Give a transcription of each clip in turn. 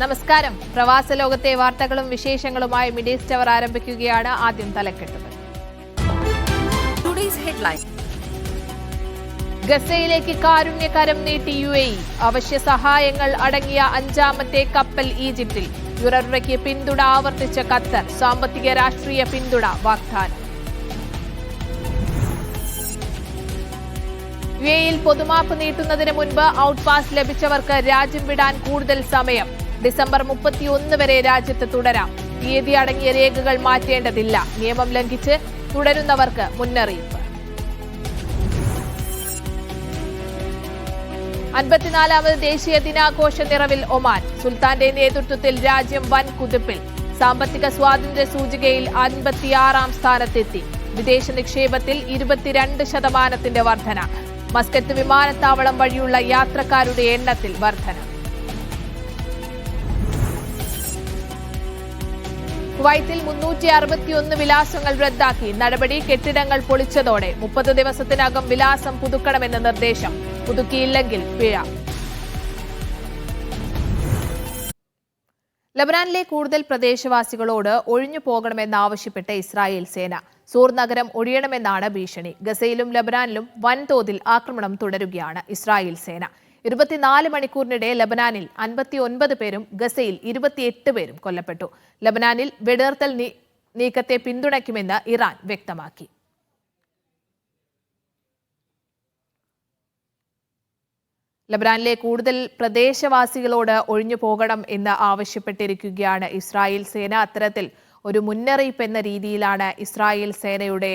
നമസ്കാരം. പ്രവാസ ലോകത്തെ വാർത്തകളും വിശേഷങ്ങളുമായി മിഡിൽസ് ടവർ ആരംഭിക്കുകയാണ്. ആദ്യം തലക്കെട്ടുകൾ. ഗസയിലേക്ക് കാരുണ്യകരം നീട്ടി UAE. അവശ്യ സഹായങ്ങൾ അടങ്ങിയ 5ാമത്തെ കപ്പൽ ഈജിപ്തിൽ. യുറവയ്ക്ക് പിന്തുണ ആവർത്തിച്ച ഖത്തർ. സാമ്പത്തിക രാഷ്ട്രീയ പിന്തുണ വാഗ്ദാനം. UAEയിൽ പൊതുമാപ്പ് നീട്ടുന്നതിന് മുൻപ് ഔട്ട് പാസ് ലഭിച്ചവർക്ക് രാജ്യം വിടാൻ കൂടുതൽ സമയം. ഡിസംബർ 31 വരെ രാജ്യത്ത് തുടരാം. തീയതി അടങ്ങിയ രേഖകൾ മാറ്റേണ്ടതില്ല. നിയമം ലംഘിച്ച് തുടരുന്നവർക്ക് മുന്നറിയിപ്പ്. 54ാമത് ദേശീയ ദിനാഘോഷ നിറവിൽ ഒമാൻ. സുൽത്താന്റെ നേതൃത്വത്തിൽ രാജ്യം വൻ കുതിപ്പിൽ. സാമ്പത്തിക സ്വാതന്ത്ര്യ സൂചികയിൽ 56ാം സ്ഥാനത്തെത്തി. വിദേശ നിക്ഷേപത്തിൽ 22% വർധന. മസ്കറ്റ് വിമാനത്താവളം വഴിയുള്ള യാത്രക്കാരുടെ എണ്ണത്തിൽ വർധന. കുവൈത്തിൽ 361 വിലാസങ്ങൾ റദ്ദാക്കി. നടപടി കെട്ടിടങ്ങൾ പൊളിച്ചതോടെ. 30 ദിവസത്തിനകം വിലാസം പുതുക്കണമെന്ന നിർദ്ദേശം. പുതുക്കിയില്ലെങ്കിൽ പിഴ. ലബനാനിലെ കൂടുതൽ പ്രദേശവാസികളോട് ഒഴിഞ്ഞു പോകണമെന്നാവശ്യപ്പെട്ട് ഇസ്രായേൽ സേന. സൂർ നഗരം ഒഴിയണമെന്നാണ് ഭീഷണി. ഗസയിലും ലബനാനിലും വൻതോതിൽ ആക്രമണം തുടരുകയാണ് ഇസ്രായേൽ സേന. 24 മണിക്കൂറിനിടെ ലബനാനിൽ 59 പേരും ഗസയിൽ 28 പേരും കൊല്ലപ്പെട്ടു. ലബനാനിൽ വെടിനിർത്തൽ നീക്കത്തെ പിന്തുണയ്ക്കുമെന്ന് ഇറാൻ വ്യക്തമാക്കി. ലബനാനിലെ കൂടുതൽ പ്രദേശവാസികളോട് ഒഴിഞ്ഞു പോകണം എന്ന് ആവശ്യപ്പെട്ടിരിക്കുകയാണ് ഇസ്രായേൽ സേന. അത്തരത്തിൽ ഒരു മുന്നറിയിപ്പ് എന്ന രീതിയിലാണ് ഇസ്രായേൽ സേനയുടെ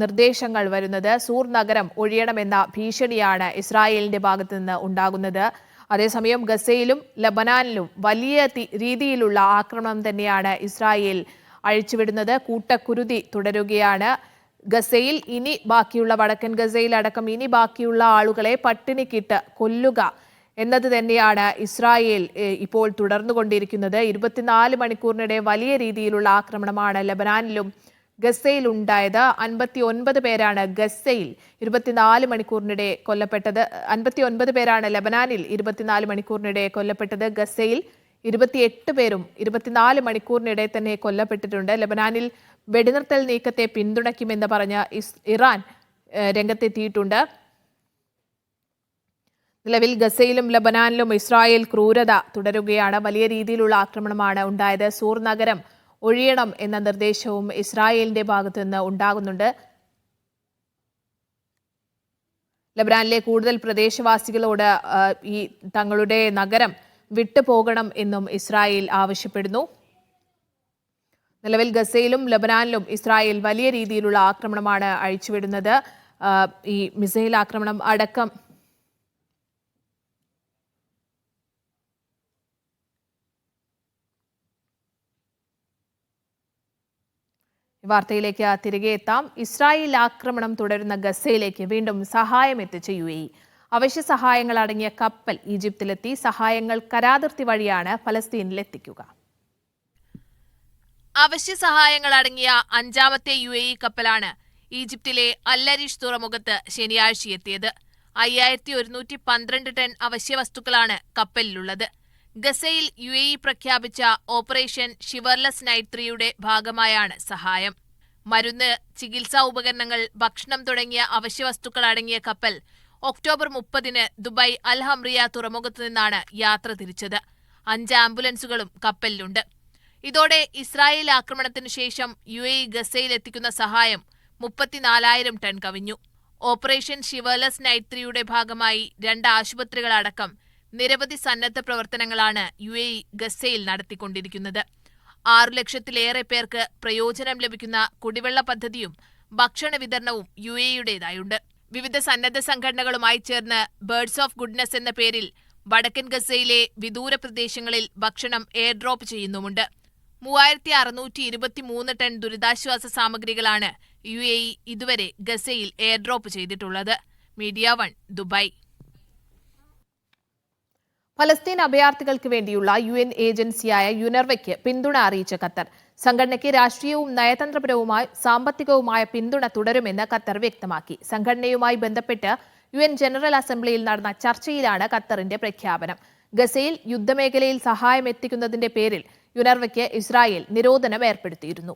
നിർദ്ദേശങ്ങൾ വരുന്നത്. സൂർ നഗരം ഒഴിയണമെന്ന ഭീഷണിയാണ് ഇസ്രായേലിന്റെ ഭാഗത്തു നിന്ന് ഉണ്ടാകുന്നത്. അതേസമയം ഗസയിലും ലബനാനിലും വലിയ രീതിയിലുള്ള ആക്രമണം തന്നെയാണ് ഇസ്രായേൽ അഴിച്ചുവിടുന്നത്. കൂട്ടക്കുരുതി തുടരുകയാണ്. ഗസയിൽ ഇനി ബാക്കിയുള്ള വടക്കൻ ഗസയിൽ അടക്കം ഇനി ബാക്കിയുള്ള ആളുകളെ പട്ടിണിക്കിട്ട് കൊല്ലുക എന്നത് തന്നെയാണ് ഇസ്രായേൽ ഇപ്പോൾ തുടർന്നുകൊണ്ടിരിക്കുന്നത്. 24 മണിക്കൂറിനിടെ വലിയ രീതിയിലുള്ള ആക്രമണമാണ് ലബനാനിലും ഗസയിൽ ഉണ്ടായത്. 59 പേരാണ് ഗസയിൽ 24 മണിക്കൂറിനിടെ കൊല്ലപ്പെട്ടത്. 59 പേരാണ് ലബനാനിൽ 24 മണിക്കൂറിനിടെ കൊല്ലപ്പെട്ടത്. ഗസയിൽ 28 പേരും 24 മണിക്കൂറിനിടെ തന്നെ കൊല്ലപ്പെട്ടിട്ടുണ്ട്. ലബനാനിൽ വെടിനിർത്തൽ നീക്കത്തെ പിന്തുണയ്ക്കുമെന്ന് പറഞ്ഞ് ഇറാൻ രംഗത്തെത്തിയിട്ടുണ്ട്. നിലവിൽ ഗസയിലും ലബനാനിലും ഇസ്രായേൽ ക്രൂരത തുടരുകയാണ്. വലിയ രീതിയിലുള്ള ആക്രമണമാണ് ഉണ്ടായത്. സൂർ നഗരം ഒഴിയണം എന്ന നിർദ്ദേശവും ഇസ്രായേലിന്റെ ഭാഗത്തു നിന്ന് ഉണ്ടാകുന്നുണ്ട്. ലബനാനിലെ കൂടുതൽ പ്രദേശവാസികളോട് ഈ തങ്ങളുടെ നഗരം വിട്ടുപോകണം എന്നും ഇസ്രായേൽ ആവശ്യപ്പെടുന്നു. നിലവിൽ ഗസയിലും ലബനാനിലും ഇസ്രായേൽ വലിയ രീതിയിലുള്ള ആക്രമണമാണ് അഴിച്ചുവിടുന്നത്. ഈ മിസൈൽ ആക്രമണം അടക്കം വാർത്തയിലേക്ക് തിരികെ എത്താം. ഇസ്രായേൽ ആക്രമണം തുടരുന്ന ഗസയിലേക്ക് വീണ്ടും സഹായം എത്തിച്ച UAE. അവശ്യ സഹായങ്ങൾ അടങ്ങിയ കപ്പൽ ഈജിപ്തിലെത്തി. സഹായങ്ങൾ കരാതിർത്തി വഴിയാണ് ഫലസ്തീനിൽ എത്തിക്കുക. അവശ്യ സഹായങ്ങൾ അടങ്ങിയ 5ാമത്തെ UAE കപ്പലാണ് ഈജിപ്തിലെ അല്ലരിഷ് തുറമുഖത്ത് ശനിയാഴ്ച എത്തിയത്. 5112 ടൺ അവശ്യ വസ്തുക്കളാണ് കപ്പലിലുള്ളത്. ഗസയിൽ UAE പ്രഖ്യാപിച്ച ഓപ്പറേഷൻ ഷിവർലെസ് നൈറ്റ് 3യുടെ ഭാഗമായാണ് സഹായം. മരുന്ന്, ചികിത്സാ ഉപകരണങ്ങൾ, ഭക്ഷണം തുടങ്ങിയ അവശ്യവസ്തുക്കൾ അടങ്ങിയ കപ്പൽ ഒക്ടോബർ 30-ന് ദുബായ് അൽ ഹംറിയ തുറമുഖത്തു നിന്നാണ് യാത്ര തിരിച്ചത്. 5 ആംബുലൻസുകളും കപ്പലിലുണ്ട്. ഇതോടെ ഇസ്രായേൽ ആക്രമണത്തിനു ശേഷം UAE ഗസയിൽ എത്തിക്കുന്ന സഹായം 34,000 ടൺ കവിഞ്ഞു. ഓപ്പറേഷൻ ഷിവർലെസ് നൈറ്റ് 3യുടെ ഭാഗമായി 2 ആശുപത്രികളടക്കം നിരവധി സന്നദ്ധ പ്രവർത്തനങ്ങളാണ് UAE ഗസയിൽ നടത്തിക്കൊണ്ടിരിക്കുന്നത്. 6 ലക്ഷത്തിലേറെ പേർക്ക് പ്രയോജനം ലഭിക്കുന്ന കുടിവെള്ള പദ്ധതിയും ഭക്ഷണ വിതരണവും UAEയുടേതായുണ്ട്. വിവിധ സന്നദ്ധ സംഘടനകളുമായി ചേർന്ന് ബേർഡ്സ് ഓഫ് ഗുഡ്നസ് എന്ന പേരിൽ വടക്കൻ ഗസയിലെ വിദൂര പ്രദേശങ്ങളിൽ ഭക്ഷണം എയർ ഡ്രോപ്പ് ചെയ്യുന്നുമുണ്ട്. 3623 ടൺ ദുരിതാശ്വാസ സാമഗ്രികളാണ് UAE ഇതുവരെ ഗസയിൽ എയർ ഡ്രോപ്പ് ചെയ്തിട്ടുള്ളത്. Media 1 Dubai. ഫലസ്തീൻ അഭയാർത്ഥികൾക്ക് വേണ്ടിയുള്ള UN ഏജൻസിയായ യുനർവയ്ക്ക് പിന്തുണ അറിയിച്ച ഖത്തർ. സംഘടനയ്ക്ക് രാഷ്ട്രീയവും നയതന്ത്രപരവുമായ സാമ്പത്തികവുമായ പിന്തുണ തുടരുമെന്ന് ഖത്തർ വ്യക്തമാക്കി. സംഘടനയുമായി ബന്ധപ്പെട്ട് UN ജനറൽ അസംബ്ലിയിൽ നടന്ന ചർച്ചയിലാണ് ഖത്തറിന്റെ പ്രഖ്യാപനം. ഗസയിൽ യുദ്ധമേഖലയിൽ സഹായം എത്തിക്കുന്നതിന്റെ പേരിൽ യുനർവയ്ക്ക് ഇസ്രായേൽ നിരോധനം ഏർപ്പെടുത്തിയിരുന്നു.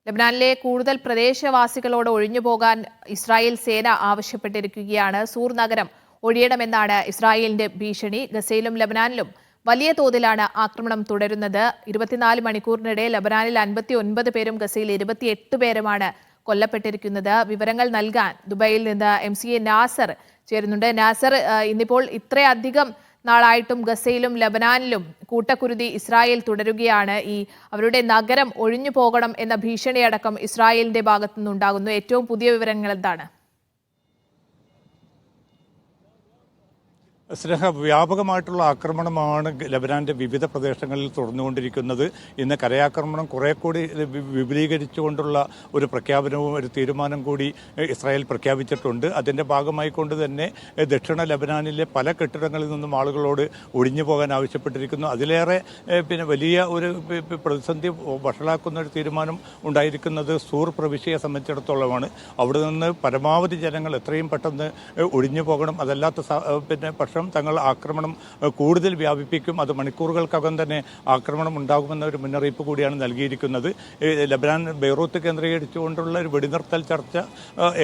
ലബനാനിലെ കൂടുതൽ പ്രദേശവാസികളോട് ഒഴിഞ്ഞുപോകാൻ ഇസ്രായേൽ സേന ആവശ്യപ്പെട്ടിരിക്കുകയാണ്. സൂർ നഗരം ഒഴിയണമെന്നാണ് ഇസ്രായേലിന്റെ ഭീഷണി. ഗസയിലും ലബനാനിലും വലിയ തോതിലാണ് ആക്രമണം തുടരുന്നത്. 24 മണിക്കൂറിനിടെ ലബനാനിൽ 59 പേരും ഗസയിൽ 28 പേരുമാണ് കൊല്ലപ്പെട്ടിരിക്കുന്നത്. വിവരങ്ങൾ നൽകാൻ ദുബായിൽ നിന്ന് MCA നാസർ ചേരുന്നുണ്ട്. നാസർ, ഇന്നിപ്പോൾ ഇത്രയധികം നാളായിട്ടും ഗസയിലും ലബനാനിലും കൂട്ടക്കുരുതി ഇസ്രായേൽ തുടരുകയാണ്. അവരുടെ നഗരം ഒഴിഞ്ഞു പോകണം എന്ന ഭീഷണിയടക്കം ഇസ്രായേലിന്റെ ഭാഗത്തുനിന്നുണ്ടാകുന്നു. ഏറ്റവും പുതിയ വിവരങ്ങൾ എന്താണ്? സ്നേഹ, വ്യാപകമായിട്ടുള്ള ആക്രമണമാണ് ലബനാന്റെ വിവിധ പ്രദേശങ്ങളിൽ തുടർന്നുകൊണ്ടിരിക്കുന്നത്. ഇന്ന് കരയാക്രമണം കുറെ കൂടി വിപുലീകരിച്ചുകൊണ്ടുള്ള ഒരു പ്രഖ്യാപനവും ഒരു തീരുമാനം കൂടി ഇസ്രായേൽ പ്രഖ്യാപിച്ചിട്ടുണ്ട്. അതിൻ്റെ ഭാഗമായി കൊണ്ട് തന്നെ ദക്ഷിണ ലബനാനിലെ പല കെട്ടിടങ്ങളിൽ നിന്നും ആളുകളോട് ഒഴിഞ്ഞു പോകാൻ ആവശ്യപ്പെട്ടിരിക്കുന്നു. അതിലേറെ വലിയ ഒരു പ്രതിസന്ധി വഷളാക്കുന്ന ഒരു തീരുമാനം ഉണ്ടായിരിക്കുന്നത് സൂർ പ്രവിശ്യയെ സംബന്ധിച്ചിടത്തോളമാണ്. അവിടെ നിന്ന് പരമാവധി ജനങ്ങൾ എത്രയും പെട്ടെന്ന് ഒഴിഞ്ഞു പോകണം. അതല്ലാത്ത പക്ഷം തങ്ങൾ ആക്രമണം കൂടുതൽ വ്യാപിപ്പിക്കും, അത് മണിക്കൂറുകൾക്കകം തന്നെ ആക്രമണം ഉണ്ടാകുമെന്ന ഒരു മുന്നറിയിപ്പ് കൂടിയാണ് നൽകിയിരിക്കുന്നത്. ലബനാൻ ബെയ്റൂത്ത് കേന്ദ്രീകരിച്ചുകൊണ്ടുള്ള ഒരു വെടിനിർത്തൽ ചർച്ച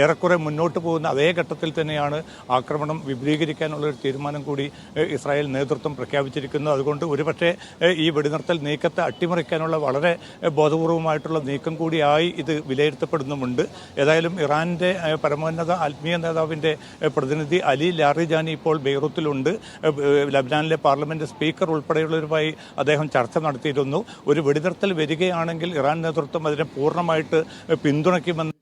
ഏറെക്കുറെ മുന്നോട്ട് പോകുന്ന അതേ ഘട്ടത്തിൽ തന്നെയാണ് ആക്രമണം വിപുലീകരിക്കാനുള്ള ഒരു തീരുമാനം കൂടി ഇസ്രായേൽ നേതൃത്വം പ്രഖ്യാപിച്ചിരിക്കുന്നത്. അതുകൊണ്ട് ഒരുപക്ഷെ ഈ വെടിനിർത്തൽ നീക്കത്തെ അട്ടിമറിക്കാനുള്ള വളരെ ബോധപൂർവമായിട്ടുള്ള നീക്കം കൂടിയായി ഇത് വിലയിരുത്തപ്പെടുന്നുമുണ്ട്. ഏതായാലും ഇറാന്റെ പരമോന്നത ആത്മീയ നേതാവിന്റെ പ്രതിനിധി അലി ലാറിജാനി ഇപ്പോൾ ബെയ്റൂത്തിൽ ഉണ്ട്. ലബനാനിലെ പാർലമെന്റ് സ്പീക്കർ ഉൾപ്പെടെയുള്ളവരുമായി അദ്ദേഹം ചർച്ച നടത്തിയിരുന്നു. ഒരു വെടിനിർത്തൽ വരികയാണെങ്കിൽ ഇറാൻ നേതൃത്വം അതിനെ പൂർണ്ണമായിട്ട് പിന്തുണയ്ക്കുമെന്ന്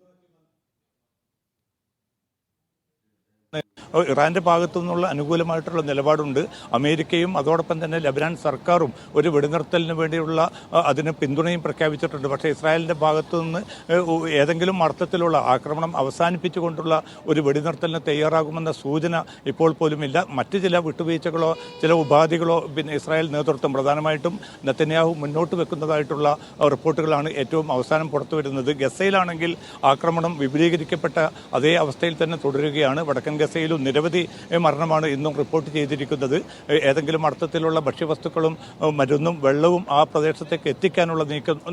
ഇറാന്റെ ഭാഗത്തു നിന്നുള്ള അനുകൂലമായിട്ടുള്ള നിലപാടുണ്ട്. അമേരിക്കയും അതോടൊപ്പം തന്നെ ലബനാൻ സർക്കാരും ഒരു വെടിനിർത്തലിന് വേണ്ടിയുള്ള അതിന് പിന്തുണയും പ്രഖ്യാപിച്ചിട്ടുണ്ട്. പക്ഷേ ഇസ്രായേലിന്റെ ഭാഗത്തു നിന്ന് ഏതെങ്കിലും അർത്ഥത്തിലുള്ള ആക്രമണം അവസാനിപ്പിച്ചുകൊണ്ടുള്ള ഒരു വെടിനിർത്തലിന് തയ്യാറാകുമെന്ന സൂചന ഇപ്പോൾ പോലുമില്ല. മറ്റ് ചില വിട്ടുവീഴ്ചകളോ ചില ഉപാധികളോ ഇസ്രായേൽ നേതൃത്വം പ്രധാനമായിട്ടും നെതന്യാഹു മുന്നോട്ട് വെക്കുന്നതായിട്ടുള്ള റിപ്പോർട്ടുകളാണ് ഏറ്റവും അവസാനം പുറത്തുവരുന്നത്. ഗസയിലാണെങ്കിൽ ആക്രമണം വിപുലീകരിക്കപ്പെട്ട അതേ അവസ്ഥയിൽ തന്നെ തുടരുകയാണ്. വടക്കൻ ഗസയിലും നിരവധി മരണമാണ് ഇന്നും റിപ്പോർട്ട് ചെയ്തിരിക്കുന്നത്. ഏതെങ്കിലും അർത്ഥത്തിലുള്ള ഭക്ഷ്യവസ്തുക്കളും മരുന്നും വെള്ളവും ആ പ്രദേശത്തേക്ക് എത്തിക്കാനുള്ള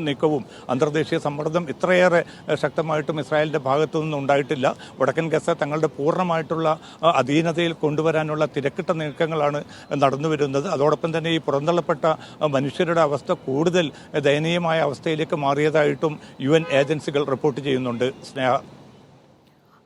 നീക്കവും അന്തർദേശീയ സമ്മർദ്ദം ഇത്രയേറെ ശക്തമായിട്ടും ഇസ്രായേലിന്റെ ഭാഗത്തു നിന്നും ഉണ്ടായിട്ടില്ല. വടക്കൻ ഗസ തങ്ങളുടെ പൂർണ്ണമായിട്ടുള്ള അധീനതയിൽ കൊണ്ടുവരാനുള്ള തിരക്കിട്ട നീക്കങ്ങളാണ് നടന്നുവരുന്നത്. അതോടൊപ്പം തന്നെ ഈ പുറന്തള്ളപ്പെട്ട മനുഷ്യരുടെ അവസ്ഥ കൂടുതൽ ദയനീയമായ അവസ്ഥയിലേക്ക് മാറിയതായിട്ടും UN ഏജൻസികൾ റിപ്പോർട്ട് ചെയ്യുന്നുണ്ട്. സ്നേഹ,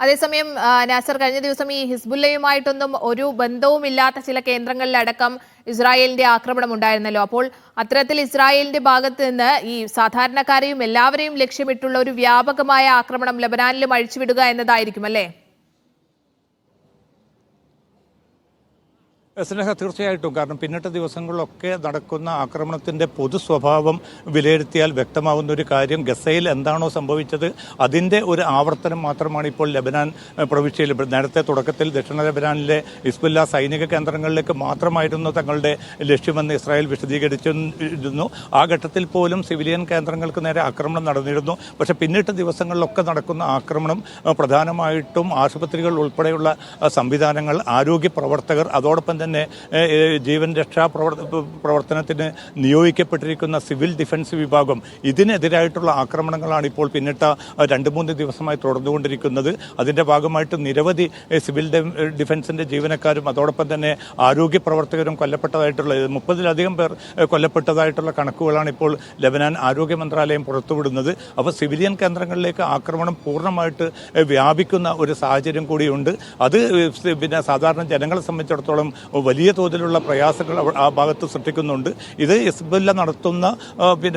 അതേസമയം നാസർ, കഴിഞ്ഞ ദിവസം ഈ ഹിസ്ബുല്ലയുമായിട്ടൊന്നും ഒരു ബന്ധവുമില്ലാത്ത ചില കേന്ദ്രങ്ങളിലടക്കം ഇസ്രായേലിന്റെ ആക്രമണം ഉണ്ടായിരുന്നല്ലോ. അപ്പോൾ അത്തരത്തിൽ ഇസ്രായേലിന്റെ ഭാഗത്ത് നിന്ന് ഈ സാധാരണക്കാരെയും എല്ലാവരെയും ലക്ഷ്യമിട്ടുള്ള ഒരു വ്യാപകമായ ആക്രമണം ലബനാനിലും അഴിച്ചുവിടുക എന്നതായിരിക്കും അല്ലേ? സ്നേഹ, തീർച്ചയായിട്ടും. കാരണം പിന്നിട്ട ദിവസങ്ങളിലൊക്കെ നടക്കുന്ന ആക്രമണത്തിൻ്റെ പൊതു സ്വഭാവം വിലയിരുത്തിയാൽ വ്യക്തമാവുന്ന ഒരു കാര്യം, ഗസയിൽ എന്താണോ സംഭവിച്ചത് അതിൻ്റെ ഒരു ആവർത്തനം മാത്രമാണ് ഇപ്പോൾ ലബനാൻ പ്രവിശ്യയിൽ. നേരത്തെ തുടക്കത്തിൽ ദക്ഷിണ ലബനാനിലെ ഹിസ്ബുല്ല സൈനിക കേന്ദ്രങ്ങളിലേക്ക് മാത്രമായിരുന്നു തങ്ങളുടെ ലക്ഷ്യമെന്ന് ഇസ്രായേൽ വിശദീകരിച്ചിരുന്നു. ആ ഘട്ടത്തിൽ പോലും സിവിലിയൻ കേന്ദ്രങ്ങൾക്ക് നേരെ ആക്രമണം നടന്നിരുന്നു. പക്ഷേ പിന്നിട്ട ദിവസങ്ങളിലൊക്കെ നടക്കുന്ന ആക്രമണം പ്രധാനമായിട്ടും ആശുപത്രികൾ ഉൾപ്പെടെയുള്ള സംവിധാനങ്ങൾ, ആരോഗ്യ പ്രവർത്തകർ, അതോടൊപ്പം തന്നെ ജീവൻ രക്ഷാ പ്രവർത്തനത്തിന് നിയോഗിക്കപ്പെട്ടിരിക്കുന്ന സിവിൽ ഡിഫൻസ് വിഭാഗം, ഇതിനെതിരായിട്ടുള്ള ആക്രമണങ്ങളാണ് ഇപ്പോൾ പിന്നിട്ട 2-3 ദിവസമായി തുടർന്നുകൊണ്ടിരിക്കുന്നത്. അതിൻ്റെ ഭാഗമായിട്ട് നിരവധി സിവിൽ ഡിഫൻസിൻ്റെ ജീവനക്കാരും അതോടൊപ്പം തന്നെ ആരോഗ്യ പ്രവർത്തകരും കൊല്ലപ്പെട്ടതായിട്ടുള്ള 30-ലധികം പേർ കൊല്ലപ്പെട്ടതായിട്ടുള്ള കണക്കുകളാണ് ഇപ്പോൾ ലബനാൻ ആരോഗ്യ മന്ത്രാലയം പുറത്തുവിടുന്നത്. അപ്പോൾ സിവിലിയൻ കേന്ദ്രങ്ങളിലേക്ക് ആക്രമണം പൂർണ്ണമായിട്ട് വ്യാപിക്കുന്ന ഒരു സാഹചര്യം കൂടിയുണ്ട്. അത് സാധാരണ ജനങ്ങളെ സംബന്ധിച്ചിടത്തോളം വലിയ തോതിലുള്ള പ്രയാസങ്ങൾ ആ ഭാഗത്ത് സൃഷ്ടിക്കുന്നുണ്ട്. ഇത് ഹിസ്ബുല്ല നടത്തുന്ന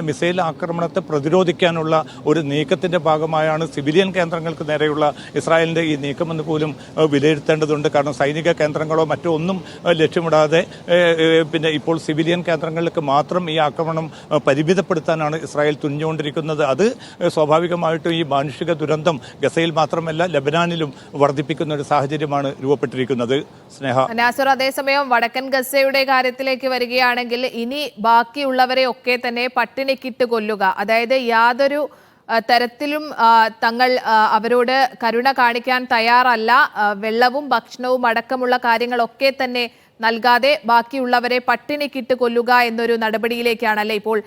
മിസൈൽ ആക്രമണത്തെ പ്രതിരോധിക്കാനുള്ള ഒരു നീക്കത്തിന്റെ ഭാഗമായാണ് സിവിലിയൻ കേന്ദ്രങ്ങൾക്ക് നേരെയുള്ള ഇസ്രായേലിന്റെ ഈ നീക്കമെന്ന് പോലും വിലയിരുത്തേണ്ടതുണ്ട്. കാരണം സൈനിക കേന്ദ്രങ്ങളോ മറ്റോ ഒന്നും ലക്ഷ്യമിടാതെ ഇപ്പോൾ സിവിലിയൻ കേന്ദ്രങ്ങളിലേക്ക് മാത്രം ഈ ആക്രമണം പരിമിതപ്പെടുത്താനാണ് ഇസ്രായേൽ തുനിഞ്ഞുകൊണ്ടിരിക്കുന്നത്. അത് സ്വാഭാവികമായിട്ടും ഈ മാനുഷിക ദുരന്തം ഗസയിൽ മാത്രമല്ല ലബനാനിലും വർദ്ധിപ്പിക്കുന്ന ഒരു സാഹചര്യമാണ് രൂപപ്പെട്ടിരിക്കുന്നത്. സ്നേഹ, നാസർ, അതേസമയം അതേസമയം വടക്കൻ ഗസയുടെ കാര്യത്തിലേക്ക് വരികയാണെങ്കിൽ ഇനി ബാക്കിയുള്ളവരെ ഒക്കെ തന്നെ പട്ടിണിക്കിട്ട് കൊല്ലുക, അതായത് യാതൊരു തരത്തിലും തങ്ങൾ അവരോട് കരുണ കാണിക്കാൻ തയ്യാറല്ല, വെള്ളവും ഭക്ഷണവും അടക്കമുള്ള കാര്യങ്ങളൊക്കെ തന്നെ നൽകാതെ ബാക്കിയുള്ളവരെ പട്ടിണിക്കിട്ട് കൊല്ലുക എന്നൊരു നടപടിയിലേക്കാണല്ലേ ഇപ്പോൾ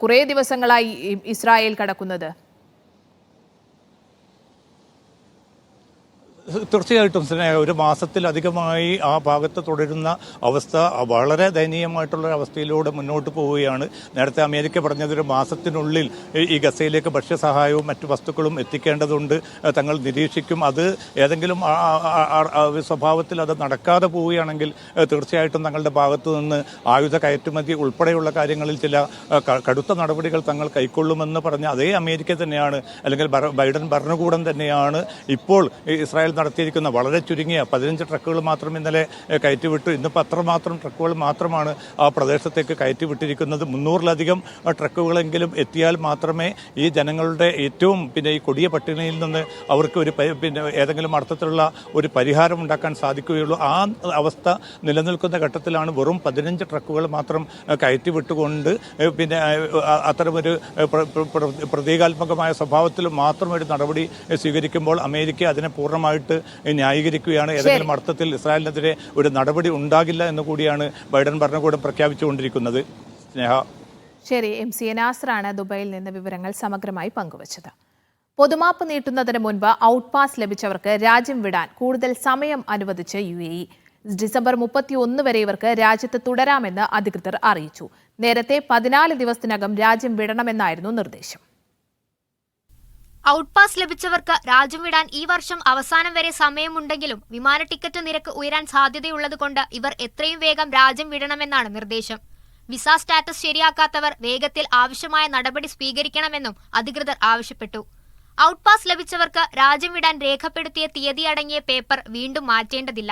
കുറേ ദിവസങ്ങളായി ഇസ്രായേൽ കടക്കുന്നത്. തീർച്ചയായിട്ടും സ്നേഹ, ഒരു മാസത്തിലധികമായി ആ ഭാഗത്ത് തുടരുന്ന അവസ്ഥ വളരെ ദയനീയമായിട്ടുള്ള അവസ്ഥയിലൂടെ മുന്നോട്ട് പോവുകയാണ്. നേരത്തെ അമേരിക്ക പറഞ്ഞതൊരു മാസത്തിനുള്ളിൽ ഈ ഗസയിലേക്ക് ഭക്ഷ്യസഹായവും മറ്റു വസ്തുക്കളും എത്തിക്കേണ്ടതുണ്ട്, തങ്ങൾ നിരീക്ഷിക്കും. അത് ഏതെങ്കിലും സ്വഭാവത്തിൽ അത് നടക്കാതെ പോവുകയാണെങ്കിൽ തീർച്ചയായിട്ടും തങ്ങളുടെ ഭാഗത്തു നിന്ന് ആയുധ കയറ്റുമതി ഉൾപ്പെടെയുള്ള കാര്യങ്ങളിൽ ചില കടുത്ത നടപടികൾ തങ്ങൾ കൈക്കൊള്ളുമെന്ന് പറഞ്ഞ അതേ അമേരിക്ക തന്നെയാണ്, അല്ലെങ്കിൽ ബൈഡൻ ഭരണകൂടം തന്നെയാണ് ഇപ്പോൾ ഇസ്രായേൽ നടത്തിയിരിക്കുന്ന വളരെ ചുരുങ്ങിയ 15 ട്രക്കുകൾ മാത്രം ഇന്നലെ കയറ്റിവിട്ടു. ഇന്നിപ്പോൾ അത്രമാത്രം ട്രക്കുകൾ മാത്രമാണ് ആ പ്രദേശത്തേക്ക് കയറ്റിവിട്ടിരിക്കുന്നത്. 300-ലധികം ട്രക്കുകളെങ്കിലും എത്തിയാൽ മാത്രമേ ഈ ജനങ്ങളുടെ ഏറ്റവും ഈ കൊടിയ പട്ടിണിയിൽ നിന്ന് അവർക്ക് ഒരു ഏതെങ്കിലും അർത്ഥത്തിലുള്ള ഒരു പരിഹാരം ഉണ്ടാക്കാൻ സാധിക്കുകയുള്ളൂ. ആ അവസ്ഥ നിലനിൽക്കുന്ന ഘട്ടത്തിലാണ് വെറും 15 ട്രക്കുകൾ മാത്രം കയറ്റിവിട്ടുകൊണ്ട് അത്തരമൊരു പ്രതീകാത്മകമായ സ്വഭാവത്തിൽ മാത്രം ഒരു നടപടി സ്വീകരിക്കുമ്പോൾ അമേരിക്ക അതിനെ പൂർണ്ണമായിട്ട് ന്യായീകരിക്കുകയാണ്. ഏതെങ്കിലും അർത്ഥത്തിൽ ഇസ്രായേലിനെതിരെ ഒരു നടപടി ഉണ്ടാകില്ല എന്ന് കൂടിയാണ് ബൈഡൻ ഭരണകൂടം പ്രഖ്യാപിച്ചുകൊണ്ടിരിക്കുന്നത്. സ്നേഹ. ശരി, MC നാസറാണ് ദുബൈയിൽ നിന്ന് വിവരങ്ങൾ സമഗ്രമായി പങ്കുവച്ചത്. പൊതുമാപ്പ് നീട്ടുന്നതിന് മുൻപ് ഔട്ട് പാസ് ലഭിച്ചവർക്ക് രാജ്യം വിടാൻ കൂടുതൽ സമയം അനുവദിച്ച് UAE. ഡിസംബർ 31 വരെ ഇവർക്ക് രാജ്യത്ത് തുടരാമെന്ന് അധികൃതർ അറിയിച്ചു. നേരത്തെ 14 ദിവസത്തിനകം രാജ്യം വിടണമെന്നായിരുന്നു നിർദ്ദേശം. ഔട്ട് പാസ് ലഭിച്ചവർക്ക് രാജ്യം വിടാൻ ഈ വർഷം അവസാനം വരെ സമയമുണ്ടെങ്കിലും വിമാന ടിക്കറ്റ് നിരക്ക് ഉയരാൻ സാധ്യതയുള്ളതുകൊണ്ട് ഇവർ എത്രയും വേഗം രാജ്യം വിടണമെന്നാണ് നിർദ്ദേശം. വിസ സ്റ്റാറ്റസ് ശരിയാക്കാത്തവർ വേഗത്തിൽ ആവശ്യമായ നടപടി സ്വീകരിക്കണമെന്നും അധികൃതർ ആവശ്യപ്പെട്ടു. ഔട്ട് പാസ് ലഭിച്ചവർക്ക് രാജ്യം വിടാൻ രേഖപ്പെടുത്തിയ തീയതി അടങ്ങിയ പേപ്പർ വീണ്ടും മാറ്റേണ്ടതില്ല.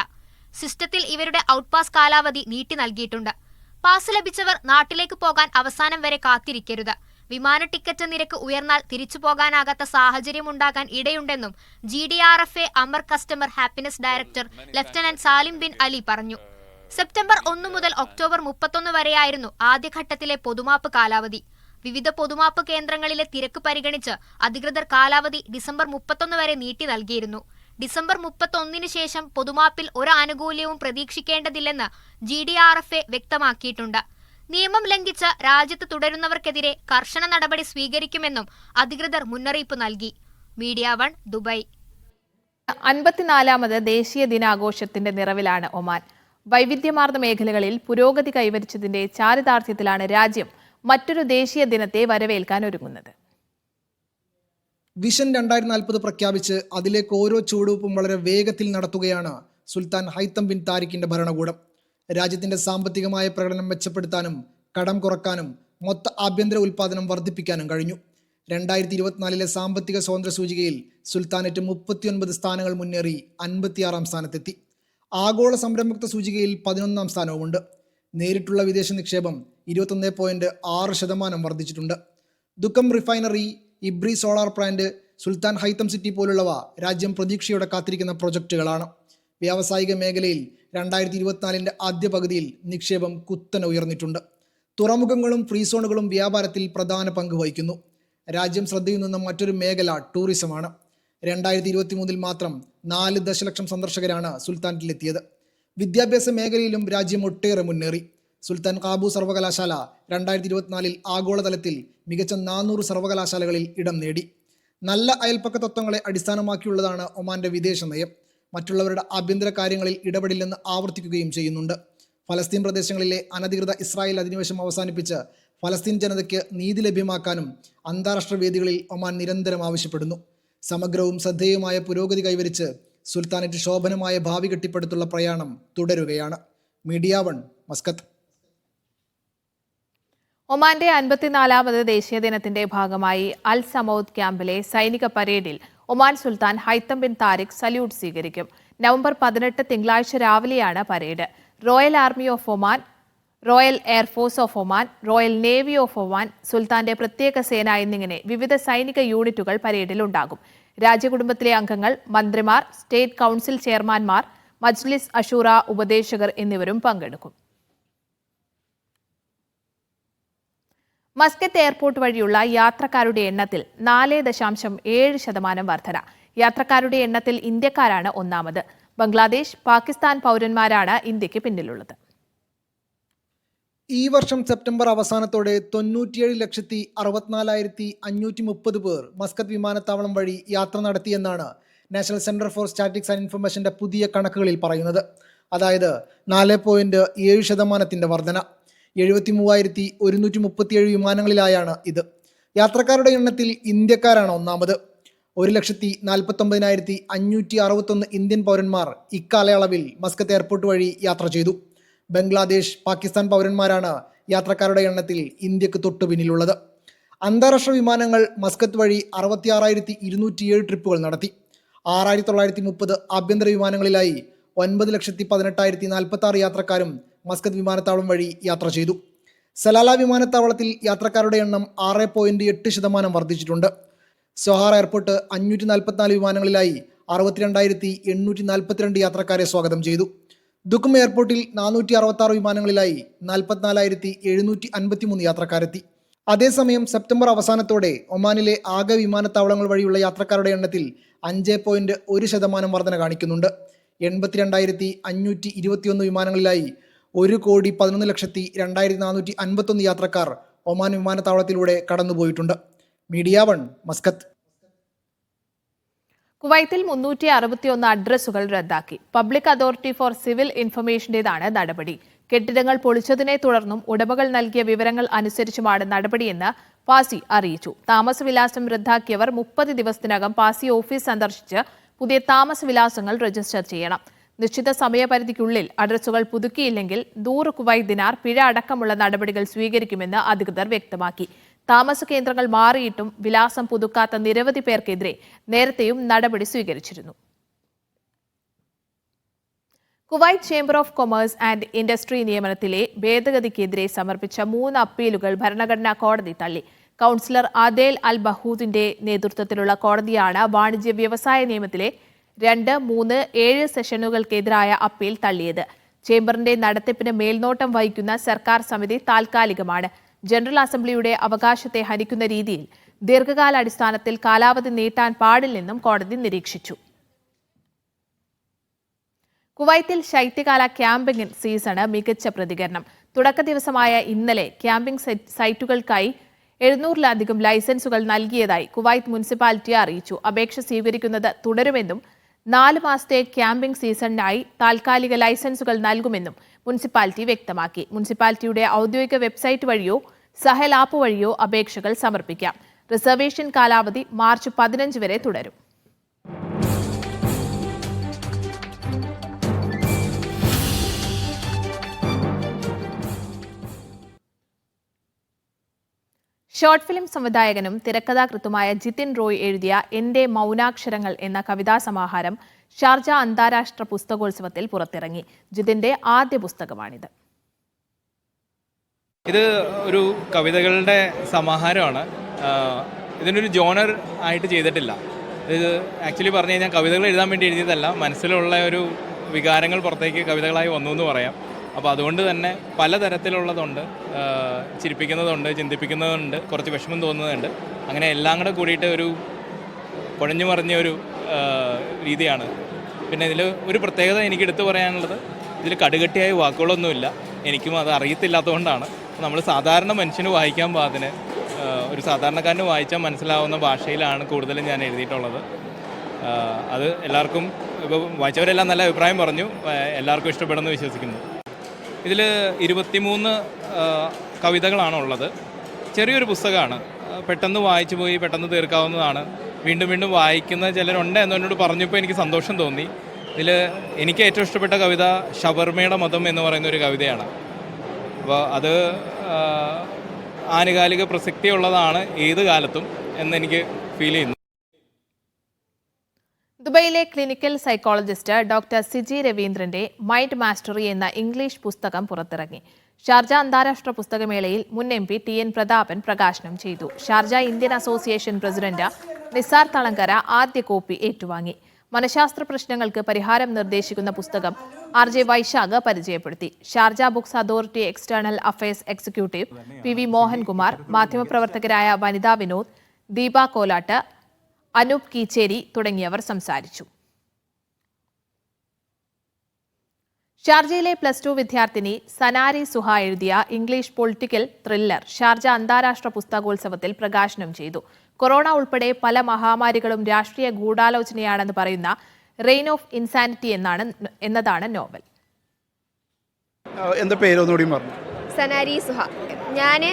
സിസ്റ്റത്തിൽ ഇവരുടെ ഔട്ട് പാസ് കാലാവധി നീട്ടി നൽകിയിട്ടുണ്ട്. പാസ് ലഭിച്ചവർ നാട്ടിലേക്ക് പോകാൻ അവസാനം വരെ കാത്തിരിക്കരുത്. വിമാന ടിക്കറ്റ് നിരക്ക് ഉയർന്നാൽ തിരിച്ചു പോകാനാകാത്ത സാഹചര്യമുണ്ടാകാൻ ഇടയുണ്ടെന്നും GDRFA Amar customer happiness director lieutenant Salim bin Ali പറഞ്ഞു. സെപ്റ്റംബർ 1 മുതൽ ഒക്ടോബർ 31 വരെയായിരുന്നു ആദ്യഘട്ടത്തിലെ പൊതുമാപ്പ് കാലാവധി. വിവിധ പൊതുമാപ്പ് കേന്ദ്രങ്ങളിലെ തിരക്ക് പരിഗണിച്ച് അധികൃതർ കാലാവധി ഡിസംബർ 31 വരെ നീട്ടി നൽകിയിരുന്നു. ഡിസംബർ 31 ശേഷം പൊതുമാപ്പിൽ ഒരു ആനുകൂല്യവും പ്രതീക്ഷിക്കേണ്ടതില്ലെന്ന് GDRFA വ്യക്തമാക്കിയിട്ടുണ്ട്. നിയമം ലംഘിച്ച് രാജ്യത്ത് തുടരുന്നവർക്കെതിരെ കർശന നടപടി സ്വീകരിക്കുമെന്നും അധികൃതർ മുന്നറിയിപ്പ് നൽകി. Media 1 Dubai. 54ാമത് ദേശീയ ദിനാഘോഷത്തിന്റെ നിറവിലാണ് ഒമാൻ. വൈവിധ്യമാർന്ന മേഖലകളിൽ പുരോഗതി കൈവരിച്ചതിന്റെ ചാരിതാർത്ഥ്യത്തിലാണ് രാജ്യം മറ്റൊരു ദേശീയ ദിനത്തെ വരവേൽക്കാൻ ഒരുങ്ങുന്നത്. വിഷൻ 2040 പ്രഖ്യാപിച്ച് അതിലേക്ക് ഓരോ ചുവടുവെപ്പും വളരെ വേഗത്തിൽ നടത്തുകയാണ് സുൽത്താൻ ഹൈത്തം ബിൻ താരിഖിന്റെ ഭരണകൂടം. രാജ്യത്തിന്റെ സാമ്പത്തികമായ പ്രകടനം മെച്ചപ്പെടുത്താനും കടം കുറക്കാനും മൊത്ത ആഭ്യന്തര ഉൽപ്പാദനം വർദ്ധിപ്പിക്കാനും കഴിഞ്ഞു. 2024 സാമ്പത്തിക സ്വാതന്ത്ര്യ സൂചികയിൽ സുൽത്താനറ്റ് 39 സ്ഥാനങ്ങൾ മുന്നേറി 56ാം സ്ഥാനത്തെത്തി. ആഗോള സംരംഭകത്വ സൂചികയിൽ 11ാം സ്ഥാനവുമുണ്ട്. നേരിട്ടുള്ള വിദേശ നിക്ഷേപം 21.6% വർദ്ധിച്ചിട്ടുണ്ട്. ദുക്കം റിഫൈനറി, ഇബ്രി സോളാർ പ്ലാന്റ്, സുൽത്താൻ ഹൈത്തം സിറ്റി പോലുള്ളവ രാജ്യം പ്രതീക്ഷയോടെ കാത്തിരിക്കുന്ന പ്രൊജക്റ്റുകളാണ്. വ്യാവസായിക മേഖലയിൽ 2024 ആദ്യ പകുതിയിൽ നിക്ഷേപം കുത്തനെ ഉയർന്നിട്ടുണ്ട്. തുറമുഖങ്ങളും ഫ്രീ സോണുകളും വ്യാപാരത്തിൽ പ്രധാന പങ്ക് വഹിക്കുന്നു. രാജ്യം ശ്രദ്ധയിൽ നിന്ന മറ്റൊരു മേഖല ടൂറിസമാണ്. 2023 മാത്രം 4 ദശലക്ഷം സന്ദർശകരാണ് സുൽത്താനറ്റിലെത്തിയത്. വിദ്യാഭ്യാസ മേഖലയിലും രാജ്യം ഒട്ടേറെ മുന്നേറി. സുൽത്താൻ കാബു സർവകലാശാല 2024 ആഗോളതലത്തിൽ മികച്ച 400 സർവകലാശാലകളിൽ ഇടം നേടി. നല്ല അയൽപ്പക്ക തത്വങ്ങളെ അടിസ്ഥാനമാക്കിയുള്ളതാണ് ഒമാന്റെ വിദേശ നയം. മറ്റുള്ളവരുടെ ആഭ്യന്തര കാര്യങ്ങളിൽ ഇടപെടില്ലെന്ന് ആവർത്തിക്കുകയും ചെയ്യുന്നുണ്ട്. ഫലസ്തീൻ പ്രദേശങ്ങളിലെ അനധികൃത ഇസ്രായേൽ അധിനിവേശം അവസാനിപ്പിച്ച് ഫലസ്തീൻ ജനതയ്ക്ക് നീതി ലഭ്യമാക്കാനും അന്താരാഷ്ട്ര വേദികളിൽ ഒമാൻ നിരന്തരം ആവശ്യപ്പെടുന്നു. സമഗ്രവും ശ്രദ്ധേയമായ പുരോഗതി കൈവരിച്ച് സുൽത്താനറ്റ് ശോഭനമായ ഭാവി കെട്ടിപ്പടുത്തുള്ള പ്രയാണം തുടരുകയാണ്. Media 1 Muscat. ഒമാന്റെ 54ാമത് ദേശീയ ദിനത്തിന്റെ ഭാഗമായി അൽ സമൌദ് ക്യാമ്പിലെ സൈനിക പരേഡിൽ ഒമാൻ സുൽത്താൻ ഹൈത്തം ബിൻ താരിഖ് സല്യൂട്ട് സ്വീകരിക്കും. നവംബർ 18 തിങ്കളാഴ്ച രാവിലെയാണ് parade. Royal Army of Oman, Royal air force of Oman, Royal Navy of Oman, സുൽത്താന്റെ പ്രത്യേക സേന എന്നിങ്ങനെ വിവിധ സൈനിക യൂണിറ്റുകൾ പരേഡിൽ ഉണ്ടാകും. രാജ്യകുടുംബത്തിലെ അംഗങ്ങൾ, മന്ത്രിമാർ, സ്റ്റേറ്റ് കൗൺസിൽ ചെയർമാൻമാർ, മജ്ലിസ് അഷൂറ ഉപദേശകർ എന്നിവരും പങ്കെടുക്കും. മസ്കത്ത് എയർപോർട്ട് വഴിയുള്ള യാത്രക്കാരുടെ എണ്ണത്തിൽ 4.7% വർധന. യാത്രക്കാരുടെ എണ്ണത്തിൽ ഇന്ത്യക്കാരാണ് ഒന്നാമത്. ബംഗ്ലാദേശ്, പാകിസ്ഥാൻ പൗരന്മാരാണ് ഇന്ത്യക്ക് പിന്നിലുള്ളത്. ഈ വർഷം സെപ്റ്റംബർ അവസാനത്തോടെ 97,64,530 പേർ മസ്കത്ത് വിമാനത്താവളം വഴി യാത്ര നടത്തിയെന്നാണ് national centre for statics and ഇൻഫർമേഷന്റെ പുതിയ കണക്കുകളിൽ പറയുന്നത്. അതായത് 4.7% വർധന. 73,137 വിമാനങ്ങളിലായാണ് ഇത്. യാത്രക്കാരുടെ എണ്ണത്തിൽ ഇന്ത്യക്കാരാണ് ഒന്നാമത്. 1,49,561 ഇന്ത്യൻ പൗരന്മാർ ഇക്കാലയളവിൽ മസ്കത്ത് എയർപോർട്ട് വഴി യാത്ര ചെയ്തു. ബംഗ്ലാദേശ്, പാകിസ്ഥാൻ പൗരന്മാരാണ് യാത്രക്കാരുടെ എണ്ണത്തിൽ ഇന്ത്യക്ക് തൊട്ടു പിന്നിലുള്ളത്. അന്താരാഷ്ട്ര വിമാനങ്ങൾ മസ്കത്ത് വഴി 66,207 ട്രിപ്പുകൾ നടത്തി. 6,930 ആഭ്യന്തര വിമാനങ്ങളിലായി 9,18,046 യാത്രക്കാരും മസ്കത്ത് വിമാനത്താവളം വഴി യാത്ര ചെയ്തു. സലാല വിമാനത്താവളത്തിൽ യാത്രക്കാരുടെ എണ്ണം 6.8% വർദ്ധിച്ചിട്ടുണ്ട്. സൊഹാർ എയർപോർട്ട് 544 വിമാനങ്ങളിലായി 62,842 യാത്രക്കാരെ സ്വാഗതം ചെയ്തു. ദുഖം എയർപോർട്ടിൽ 466 വിമാനങ്ങളിലായി 44,753 യാത്രക്കാരെത്തി. അതേസമയം സെപ്റ്റംബർ അവസാനത്തോടെ ഒമാനിലെ ആകെ വിമാനത്താവളങ്ങൾ വഴിയുള്ള യാത്രക്കാരുടെ എണ്ണത്തിൽ 5.1% വർധന കാണിക്കുന്നുണ്ട്. 82,521 വിമാനങ്ങളിലായി 1,11,02,451 യാത്രക്കാർ ഒമാൻ വിമാനത്താവളത്തിലൂടെ കടന്നുപോയിട്ടുണ്ട്. Media 1 Muscat. കുവൈത്തിൽ 361 അഡ്രസ്സുകൾ റദ്ദാക്കി. പബ്ലിക് അതോറിറ്റി ഫോർ സിവിൽ ഇൻഫർമേഷന്റേതാണ് നടപടി. കെട്ടിടങ്ങൾ പൊളിച്ചതിനെ തുടർന്നും ഉടമകൾ നൽകിയ വിവരങ്ങൾ അനുസരിച്ചുമാണ് നടപടിയെന്ന് പാസി അറിയിച്ചു. താമസവിലാസം റദ്ദാക്കിയവർ 30 ദിവസത്തിനകം പാസി ഓഫീസ് സന്ദർശിച്ച് പുതിയ താമസവിലാസങ്ങൾ രജിസ്റ്റർ ചെയ്യണം. നിശ്ചിത സമയപരിധിക്കുള്ളിൽ അഡ്രസ്സുകൾ പുതുക്കിയില്ലെങ്കിൽ 100 കുവൈറ്റ് ദിനാർ പിഴ അടക്കമുള്ള നടപടികൾ സ്വീകരിക്കുമെന്ന് അധികൃതർ വ്യക്തമാക്കി. താമസ കേന്ദ്രങ്ങൾ മാറിയിട്ടും വിലാസം പുതുക്കാത്ത നിരവധി പേർക്കെതിരെ നേരത്തെയും നടപടി സ്വീകരിച്ചിരുന്നു. Kuwait chamber of commerce and industry നിയമനത്തിലെ ഭേദഗതിക്കെതിരെ സമർപ്പിച്ച 3 അപ്പീലുകൾ ഭരണഘടനാ കോടതി തള്ളി. കൗൺസിലർ ആദേൽ അൽ ബഹൂദിന്റെ നേതൃത്വത്തിലുള്ള കോടതിയാണ് വാണിജ്യ വ്യവസായ നിയമത്തിലെ 2, 3, 7 സെഷനുകൾക്കെതിരായ അപ്പീൽ തള്ളിയത്. ചേംബറിന്റെ നടത്തിപ്പിന് മേൽനോട്ടം വഹിക്കുന്ന സർക്കാർ സമിതി താൽക്കാലികമാണ്. ജനറൽ അസംബ്ലിയുടെ അവകാശത്തെ ഹനിക്കുന്ന രീതിയിൽ ദീർഘകാലാടിസ്ഥാനത്തിൽ കാലാവധി നീട്ടാൻ പാടില്ലെന്നും കോടതി നിരീക്ഷിച്ചു. കുവൈത്തിൽ ശൈത്യകാല ക്യാമ്പിംഗ് സീസണ് മികച്ച പ്രതികരണം. തുടക്ക ദിവസമായ ഇന്നലെ ക്യാമ്പിംഗ് സൈറ്റുകൾക്കായി 700-ലധികം ലൈസൻസുകൾ നൽകിയതായി കുവൈത്ത് മുനിസിപ്പാലിറ്റി അറിയിച്ചു. അപേക്ഷ സ്വീകരിക്കുന്നത് തുടരുമെന്നും 4 മാസത്തെ ക്യാമ്പിംഗ് സീസണിനായി താൽക്കാലിക ലൈസൻസുകൾ നൽകുമെന്നും മുനിസിപ്പാലിറ്റി വ്യക്തമാക്കി. മുനിസിപ്പാലിറ്റിയുടെ ഔദ്യോഗിക വെബ്സൈറ്റ് വഴിയോ സഹൽ ആപ്പ് വഴിയോ അപേക്ഷകൾ സമർപ്പിക്കാം. റിസർവേഷൻ കാലാവധി മാർച്ച് 15 വരെ തുടരും. ഷോർട്ട് ഫിലിം സംവിധായകനും തിരക്കഥാകൃത്തുമായ ജിതിൻ റോയ് എഴുതിയ എന്റെ മൗനാക്ഷരങ്ങൾ എന്ന കവിതാ സമാഹാരം ഷാർജ അന്താരാഷ്ട്ര പുസ്തകോത്സവത്തിൽ പുറത്തിറങ്ങി. ജിതിന്റെ ആദ്യ പുസ്തകമാണിത്. ഇത് ഒരു കവിതകളുടെ സമാഹാരമാണ്. ഇതിനൊരു ജോണർ ആയിട്ട് ചെയ്തിട്ടില്ല. ഇത് ആക്ച്വലി പറഞ്ഞു കഴിഞ്ഞാൽ കവിതകൾ എഴുതാൻ വേണ്ടി എഴുതിയതല്ല, മനസ്സിലുള്ള ഒരു വികാരങ്ങൾ പുറത്തേക്ക് കവിതകളായി വന്നു എന്ന് പറയാം. അപ്പോൾ അതുകൊണ്ട് തന്നെ പലതരത്തിലുള്ളതുണ്ട്. ചിരിപ്പിക്കുന്നതുണ്ട്, ചിന്തിപ്പിക്കുന്നതുണ്ട്, കുറച്ച് വിഷമം തോന്നുന്നുണ്ട്. അങ്ങനെ എല്ലാം കൂടെ കൂടിയിട്ട് ഒരു കുഴഞ്ഞു മറിഞ്ഞ ഒരു രീതിയാണ്. പിന്നെ ഇതിൽ ഒരു പ്രത്യേകത എനിക്ക് എടുത്തു പറയാനുള്ളത്, ഇതിൽ കടുകട്ടിയായ വാക്കുകളൊന്നുമില്ല. എനിക്കും അത് അറിയത്തില്ലാത്തതുകൊണ്ടാണ്. നമ്മൾ സാധാരണ മനുഷ്യന് വായിക്കാൻ പാകത്തിന്, ഒരു സാധാരണക്കാരന് വായിച്ചാൽ മനസ്സിലാവുന്ന ഭാഷയിലാണ് കൂടുതലും ഞാൻ എഴുതിയിട്ടുള്ളത്. അത് എല്ലാവർക്കും, ഇപ്പോൾ വായിച്ചവരെല്ലാം നല്ല അഭിപ്രായം പറഞ്ഞു, എല്ലാവർക്കും ഇഷ്ടപ്പെടുമെന്ന് വിശ്വസിക്കുന്നു. ഇതിൽ 23 കവിതകളാണുള്ളത്. ചെറിയൊരു പുസ്തകമാണ്, പെട്ടെന്ന് വായിച്ചു പോയി പെട്ടെന്ന് തീർക്കാവുന്നതാണ്. വീണ്ടും വീണ്ടും വായിക്കുന്ന ചിലരുണ്ട് എന്നോട് പറഞ്ഞപ്പോൾ എനിക്ക് സന്തോഷം തോന്നി. ഇതിൽ എനിക്ക് ഏറ്റവും ഇഷ്ടപ്പെട്ട കവിത ഷവർമയുടെ മതം എന്ന് പറയുന്ന ഒരു കവിതയാണ്. അപ്പോൾ അത് ആനുകാലിക പ്രസക്തിയുള്ളതാണ് ഏത് കാലത്തും എന്നെനിക്ക് ഫീൽ ചെയ്യുന്നു. ദുബൈയിലെ ക്ലിനിക്കൽ സൈക്കോളജിസ്റ്റ് ഡോക്ടർ സിജി രവീന്ദ്രന്റെ മൈൻഡ് മാസ്റ്ററി എന്ന ഇംഗ്ലീഷ് പുസ്തകം പുറത്തിറങ്ങി. ഷാർജ അന്താരാഷ്ട്ര പുസ്തകമേളയിൽ മുൻ MP TN പ്രതാപൻ പ്രകാശനം ചെയ്തു. Sharjah Indian association president Nisar Thalangara ആദ്യ കോപ്പി ഏറ്റുവാങ്ങി. മനഃശാസ്ത്ര പ്രശ്നങ്ങൾക്ക് പരിഹാരം നിർദ്ദേശിക്കുന്ന പുസ്തകം RJ വൈശാഖ് പരിചയപ്പെടുത്തി. Sharjah books authority external affairs executive PV Mohankumar, മാധ്യമപ്രവർത്തകരായ വനിതാ വിനോദ്, ദീപ കോലാട്ട്, അനൂപ് കീച്ചേരി തുടങ്ങിയവർ സംസാരിച്ചു. ഷാർജയിലെ +2 വിദ്യാർത്ഥിനി സനാരി സുഹ എഴുതിയ ഇംഗ്ലീഷ് പൊളിറ്റിക്കൽ ത്രില്ലർ ഷാർജ അന്താരാഷ്ട്ര പുസ്തകോത്സവത്തിൽ പ്രകാശനം ചെയ്തു. കൊറോണ ഉൾപ്പെടെ പല മഹാമാരികളും രാഷ്ട്രീയ ഗൂഢാലോചനയാണെന്ന് പറയുന്ന റെയിൻ ഓഫ് ഇൻസാനിറ്റി എന്നതാണ് നോവൽ. എന്താ പേരൊന്നുകൂടി പറഞ്ഞു? സനാരി സുഹ. ഞാൻ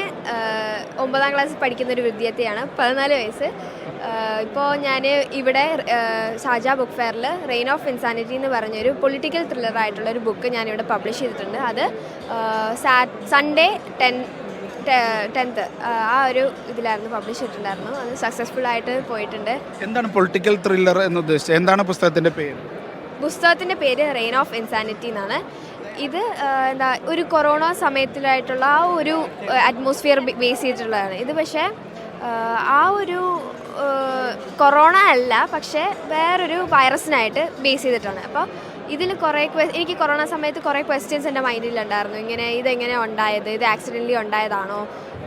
9ാം ക്ലാസ്സിൽ പഠിക്കുന്ന ഒരു വിദ്യാർത്ഥിയാണ്. 14 വയസ്സ്. ഇപ്പോൾ ഞാൻ ഇവിടെ ഷാർജ ബുക്ക് ഫെയറിൽ റെയിൻ ഓഫ് ഇൻസാനിറ്റി എന്ന് പറഞ്ഞൊരു പൊളിറ്റിക്കൽ ത്രില്ലറായിട്ടുള്ളൊരു ബുക്ക് ഞാനിവിടെ പബ്ലിഷ് ചെയ്തിട്ടുണ്ട്. അത് സൺഡേ 10th ആ ഒരു ഇതിലായിരുന്നു പബ്ലിഷ് ചെയ്തിട്ടുണ്ടായിരുന്നു. അത് സക്സസ്ഫുൾ ആയിട്ട് പോയിട്ടുണ്ട്. എന്താണ് പൊളിറ്റിക്കൽ ത്രില്ലർ എന്ന് ഉദ്ദേശിച്ചത്? എന്താണ് പുസ്തകത്തിൻ്റെ പേര്? പുസ്തകത്തിൻ്റെ പേര് റെയിൻ ഓഫ് ഇൻസാനിറ്റി എന്നാണ്. ഇത് ഒരു കൊറോണ സമയത്തിലായിട്ടുള്ള ആ ഒരു അറ്റ്മോസ്ഫിയർ ബേസ് ചെയ്തിട്ടുള്ളതാണ് ഇത്. പക്ഷേ ആ ഒരു കൊറോണ അല്ല, പക്ഷേ വേറൊരു വൈറസിനായിട്ട് ബേസ് ചെയ്തിട്ടാണ്. അപ്പോൾ ഇതിൽ എനിക്ക് കൊറോണ സമയത്ത് കുറേ ക്വസ്റ്റ്യൻസ് എൻ്റെ മൈൻഡിലുണ്ടായിരുന്നു. ഇതെങ്ങനെ ഉണ്ടായത്, ഇത് ആക്സിഡൻ്റലി ഉണ്ടായതാണോ,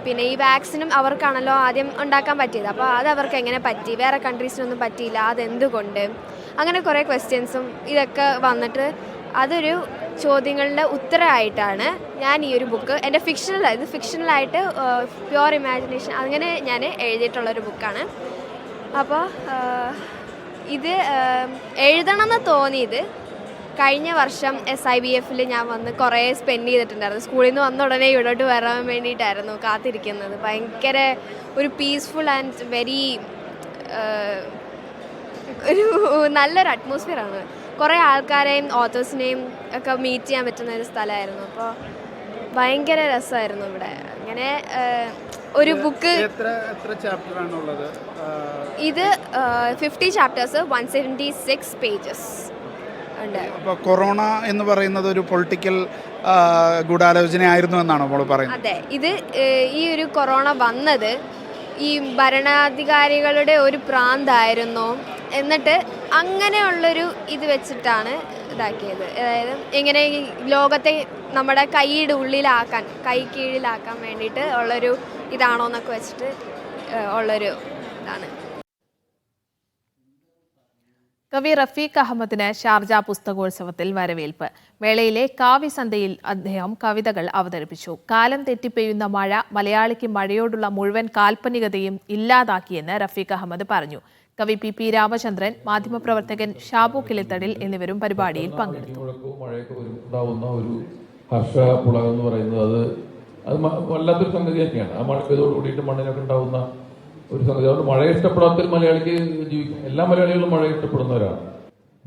പിന്നെ ഈ വാക്സിനും അവർക്കാണല്ലോ ആദ്യം ഉണ്ടാക്കാൻ പറ്റിയത്, അപ്പോൾ അത് അവർക്ക് എങ്ങനെ പറ്റി, വേറെ കൺട്രീസിനൊന്നും പറ്റിയില്ല, അതെന്തുകൊണ്ട്, അങ്ങനെ കുറേ ക്വസ്റ്റ്യൻസും ഇതൊക്കെ വന്നിട്ട് അതൊരു ചോദ്യങ്ങളുടെ ഉത്തരമായിട്ടാണ് ഞാൻ ഈ ഒരു ബുക്ക്, എൻ്റെ ഫിക്ഷണലായിട്ട് പ്യുവർ ഇമാജിനേഷൻ അങ്ങനെ ഞാൻ എഴുതിയിട്ടുള്ളൊരു ബുക്കാണ്. അപ്പോൾ ഇത് എഴുതണമെന്ന് തോന്നിയത് കഴിഞ്ഞ വർഷം SIBF ഞാൻ വന്ന് കുറേ സ്പെൻഡ് ചെയ്തിട്ടുണ്ടായിരുന്നു. സ്കൂളിൽ നിന്ന് വന്ന ഉടനെ ഇവിടോട്ട് വരാൻ വേണ്ടിയിട്ടായിരുന്നു കാത്തിരിക്കുന്നത്. ഭയങ്കര ഒരു പീസ്ഫുൾ ആൻഡ് വെരി ഒരു നല്ലൊരു അറ്റ്മോസ്ഫിയറാണ്. കുറേ ആൾക്കാരെയും ഓതേഴ്സിനെയും ഒക്കെ മീറ്റ് ചെയ്യാൻ പറ്റുന്ന ഒരു സ്ഥലമായിരുന്നു. അപ്പോൾ ഭയങ്കര രസമായിരുന്നു ഇവിടെ. അങ്ങനെ ഒരു ബുക്ക് എത്ര ചാപ്റ്ററാണുള്ളത്? ഇത് 50 ചാപ്റ്റേഴ്സ്, 176 പേജസ് ഉണ്ട്. അപ്പോൾ കൊറോണ എന്ന് പറയുന്നത് ഒരു പൊളിറ്റിക്കൽ ഗൂഢാലോചനയായിരുന്നു എന്നാണോ നമ്മൾ പറയുന്നത്? അതെ. ഇത് ഈ ഒരു കൊറോണ വന്നത് ഈ ഭരണാധികാരികളുടെ ഒരു പ്രാന്തായിരുന്നു, എന്നിട്ട് അങ്ങനെയുള്ളൊരു ഇത് വെച്ചിട്ടാണ് ഇതാക്കിയത്. അതായത് എങ്ങനെ ഈ ലോകത്തെ നമ്മുടെ കൈ കീഴിലാക്കാൻ വേണ്ടിയിട്ട് ഉള്ളൊരു ഇതാണോ എന്നൊക്കെ വെച്ചിട്ട് ഉള്ളൊരു ഇതാണ്. കവി റഫീഖ് അഹമ്മദിന് ഷാർജ പുസ്തകോത്സവത്തിൽ വരവേൽപ്പ്. മേളയിലെ കാവ്യസന്ധ്യയിൽ അദ്ദേഹം കവിതകൾ അവതരിപ്പിച്ചു. കാലം തെറ്റിപ്പെയ്യുന്ന മഴ മലയാളിക്ക് മഴയോടുള്ള മുഴുവൻ കാൽപ്പനികതയും ഇല്ലാതാക്കിയെന്ന് റഫീഖ് അഹമ്മദ് പറഞ്ഞു. കവി PP രാമചന്ദ്രൻ, മാധ്യമപ്രവർത്തകൻ ഷാബു കിളിത്തടിൽ എന്നിവരും പരിപാടിയിൽ പങ്കെടുത്തു. ഹർഷപുളകം പറയുന്നത് അത് വല്ലാത്തൊരു സംഗതി തന്നെയാണ്. ആ മഴക്കതോട് കൂടിയിട്ട് മണ്ണിനൊക്കെ ഉണ്ടാവുന്ന ഒരു സംഗതി. അതുകൊണ്ട് മഴ ഇഷ്ടപ്പെടാത്ത മലയാളിക്ക് ജീവിക്കും. എല്ലാ മലയാളികളും മഴ ഇഷ്ടപ്പെടുന്നവരാണ്.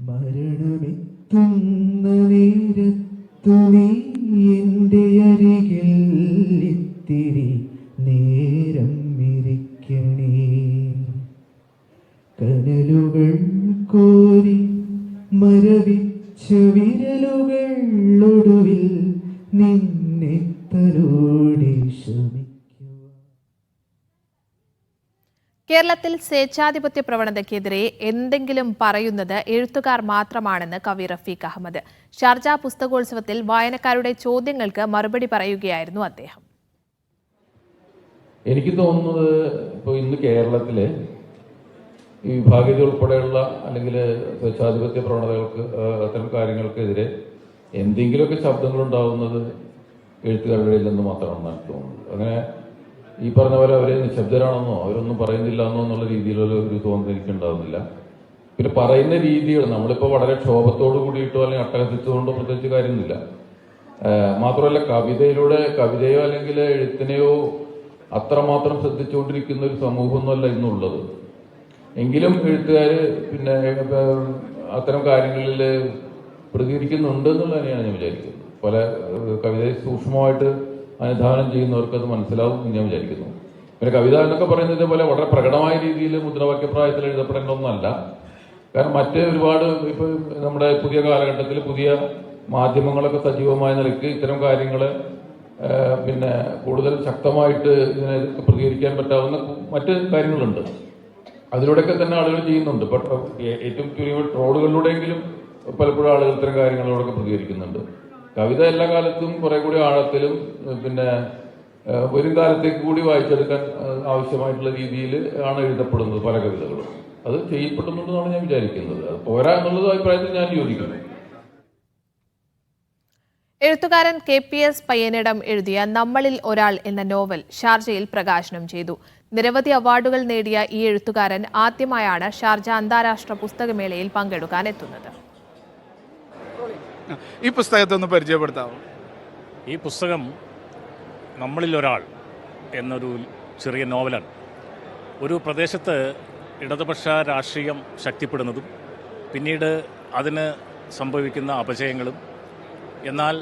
മരണമെത്തുന്ന നേരത്തു നീ എൻ്റെ അരികിൽ ഇത്തിരി നേരം ഇരിക്കണേ, കനലുകൾ കോരി മരവിച്ച വിരലുകൾ ഒടുവിൽ നിന്നെ തലോടി ശ്രമിക്കുക. കേരളത്തിൽ സ്വേച്ഛാധിപത്യ പ്രവണതയ്ക്കെതിരെ എന്തെങ്കിലും പറയുന്നത് എഴുത്തുകാർ മാത്രമാണെന്ന് കവി റഫീഖ് അഹമ്മദ്. ഷാർജ പുസ്തകോത്സവത്തിൽ വായനക്കാരുടെ ചോദ്യങ്ങൾക്ക് മറുപടി പറയുകയായിരുന്നു അദ്ദേഹം. എനിക്ക് തോന്നുന്നത് ഇപ്പോൾ ഇന്ന് കേരളത്തിലെ ഈ വിഭാഗീയത ഉൾപ്പെടെയുള്ള അല്ലെങ്കിൽ സ്വേച്ഛാധിപത്യ പ്രവണതകൾക്ക് അത്തരം കാര്യങ്ങൾക്കെതിരെ എന്തെങ്കിലുമൊക്കെ ശബ്ദങ്ങളുണ്ടാവുന്നത് എഴുത്തുകാരുടെ ഇടയിൽ നിന്ന് മാത്രമാണെന്ന് എനിക്ക് തോന്നുന്നത്. അങ്ങനെ ഈ പറഞ്ഞ പോലെ അവരെ നിശബ്ദരാണെന്നോ അവരൊന്നും പറയുന്നില്ല എന്നോ എന്നുള്ള രീതിയിലുള്ള ഒരു തോന്നൽ എനിക്കുണ്ടാവുന്നില്ല. പിന്നെ പറയുന്ന രീതികൾ നമ്മളിപ്പോൾ വളരെ ക്ഷോഭത്തോട് കൂടിയിട്ടോ അല്ലെങ്കിൽ അട്ടഹസിച്ചുകൊണ്ടോ പ്രത്യേകിച്ച് കാര്യമൊന്നുമില്ല. മാത്രമല്ല കവിതയോ അല്ലെങ്കിൽ എഴുത്തിനെയോ അത്രമാത്രം ശ്രദ്ധിച്ചുകൊണ്ടിരിക്കുന്ന ഒരു സമൂഹമൊന്നുമല്ല ഇന്നുള്ളത്. എങ്കിലും എഴുത്തുകാർ പിന്നെ അത്തരം കാര്യങ്ങളിൽ പ്രതികരിക്കുന്നുണ്ട് എന്നുള്ള തന്നെയാണ് ഞാൻ വിചാരിക്കുന്നത്. പല കവിതയെ സൂക്ഷ്മമായിട്ട് അനുധാവനം ചെയ്യുന്നവർക്ക് അത് മനസ്സിലാവും എന്ന് ഞാൻ വിചാരിക്കുന്നു. പിന്നെ കവിത എന്നൊക്കെ പറയുന്നത് പോലെ വളരെ പ്രകടമായ രീതിയിൽ മുദ്രാവാക്യപ്രായത്തിൽ എഴുതപ്പെടേണ്ട ഒന്നല്ല. കാരണം മറ്റ് ഒരുപാട് ഇപ്പോൾ നമ്മുടെ പുതിയ കാലഘട്ടത്തിൽ പുതിയ മാധ്യമങ്ങളൊക്കെ സജീവമായ നിലയ്ക്ക് ഇത്തരം കാര്യങ്ങൾ പിന്നെ കൂടുതൽ ശക്തമായിട്ട് ഇതിനെ പ്രതികരിക്കാൻ പറ്റാവുന്ന മറ്റ് കാര്യങ്ങളുണ്ട്. അതിലൂടെയൊക്കെ തന്നെ ആളുകൾ ചെയ്യുന്നുണ്ട്. ഏറ്റവും ചുരുങ്ങിയ ട്രോളുകളിലൂടെയെങ്കിലും പലപ്പോഴും ആളുകൾ ഇത്തരം കാര്യങ്ങളോടൊക്കെ പ്രതികരിക്കുന്നുണ്ട്. കവിത എല്ലാ കാലത്തും കുറെ കൂടി ആഴത്തിലും പിന്നെ വരും കാലത്തേക്ക് കൂടി വായിച്ചെടുക്കാൻ ആവശ്യമായിട്ടുള്ള രീതിയിൽ ആണ് എഴുതപ്പെടുന്നത് പല കവിതകളും. അത് ചെയ്യപ്പെടുന്നുണ്ടെന്നാണ് ഞാൻ വിചാരിക്കുന്നത്. അത് പോരാ എന്നുള്ളത് അഭിപ്രായത്തിൽ ഞാൻ യോജിക്കുന്നു. എഴുത്തുകാരൻ KPS പയ്യനിടം എഴുതിയ നമ്മളിൽ ഒരാൾ എന്ന നോവൽ ഷാർജയിൽ പ്രകാശനം ചെയ്തു. നിരവധി അവാർഡുകൾ നേടിയ ഈ എഴുത്തുകാരൻ ആദ്യമായാണ് ഷാർജ അന്താരാഷ്ട്ര പുസ്തകമേളയിൽ പങ്കെടുക്കാൻ എത്തുന്നത്. ഈ പുസ്തകത്തെ ഒന്ന് പരിചയപ്പെടുത്താമോ? ഈ പുസ്തകം നമ്മളിൽ ഒരാൾ എന്നൊരു ചെറിയ നോവലാണ്. ഒരു പ്രദേശത്ത് ഇടതുപക്ഷ രാഷ്ട്രീയം ശക്തിപ്പെടുന്നതും പിന്നീട് അതിന് സംഭവിക്കുന്ന അപജയങ്ങളും, എന്നാൽ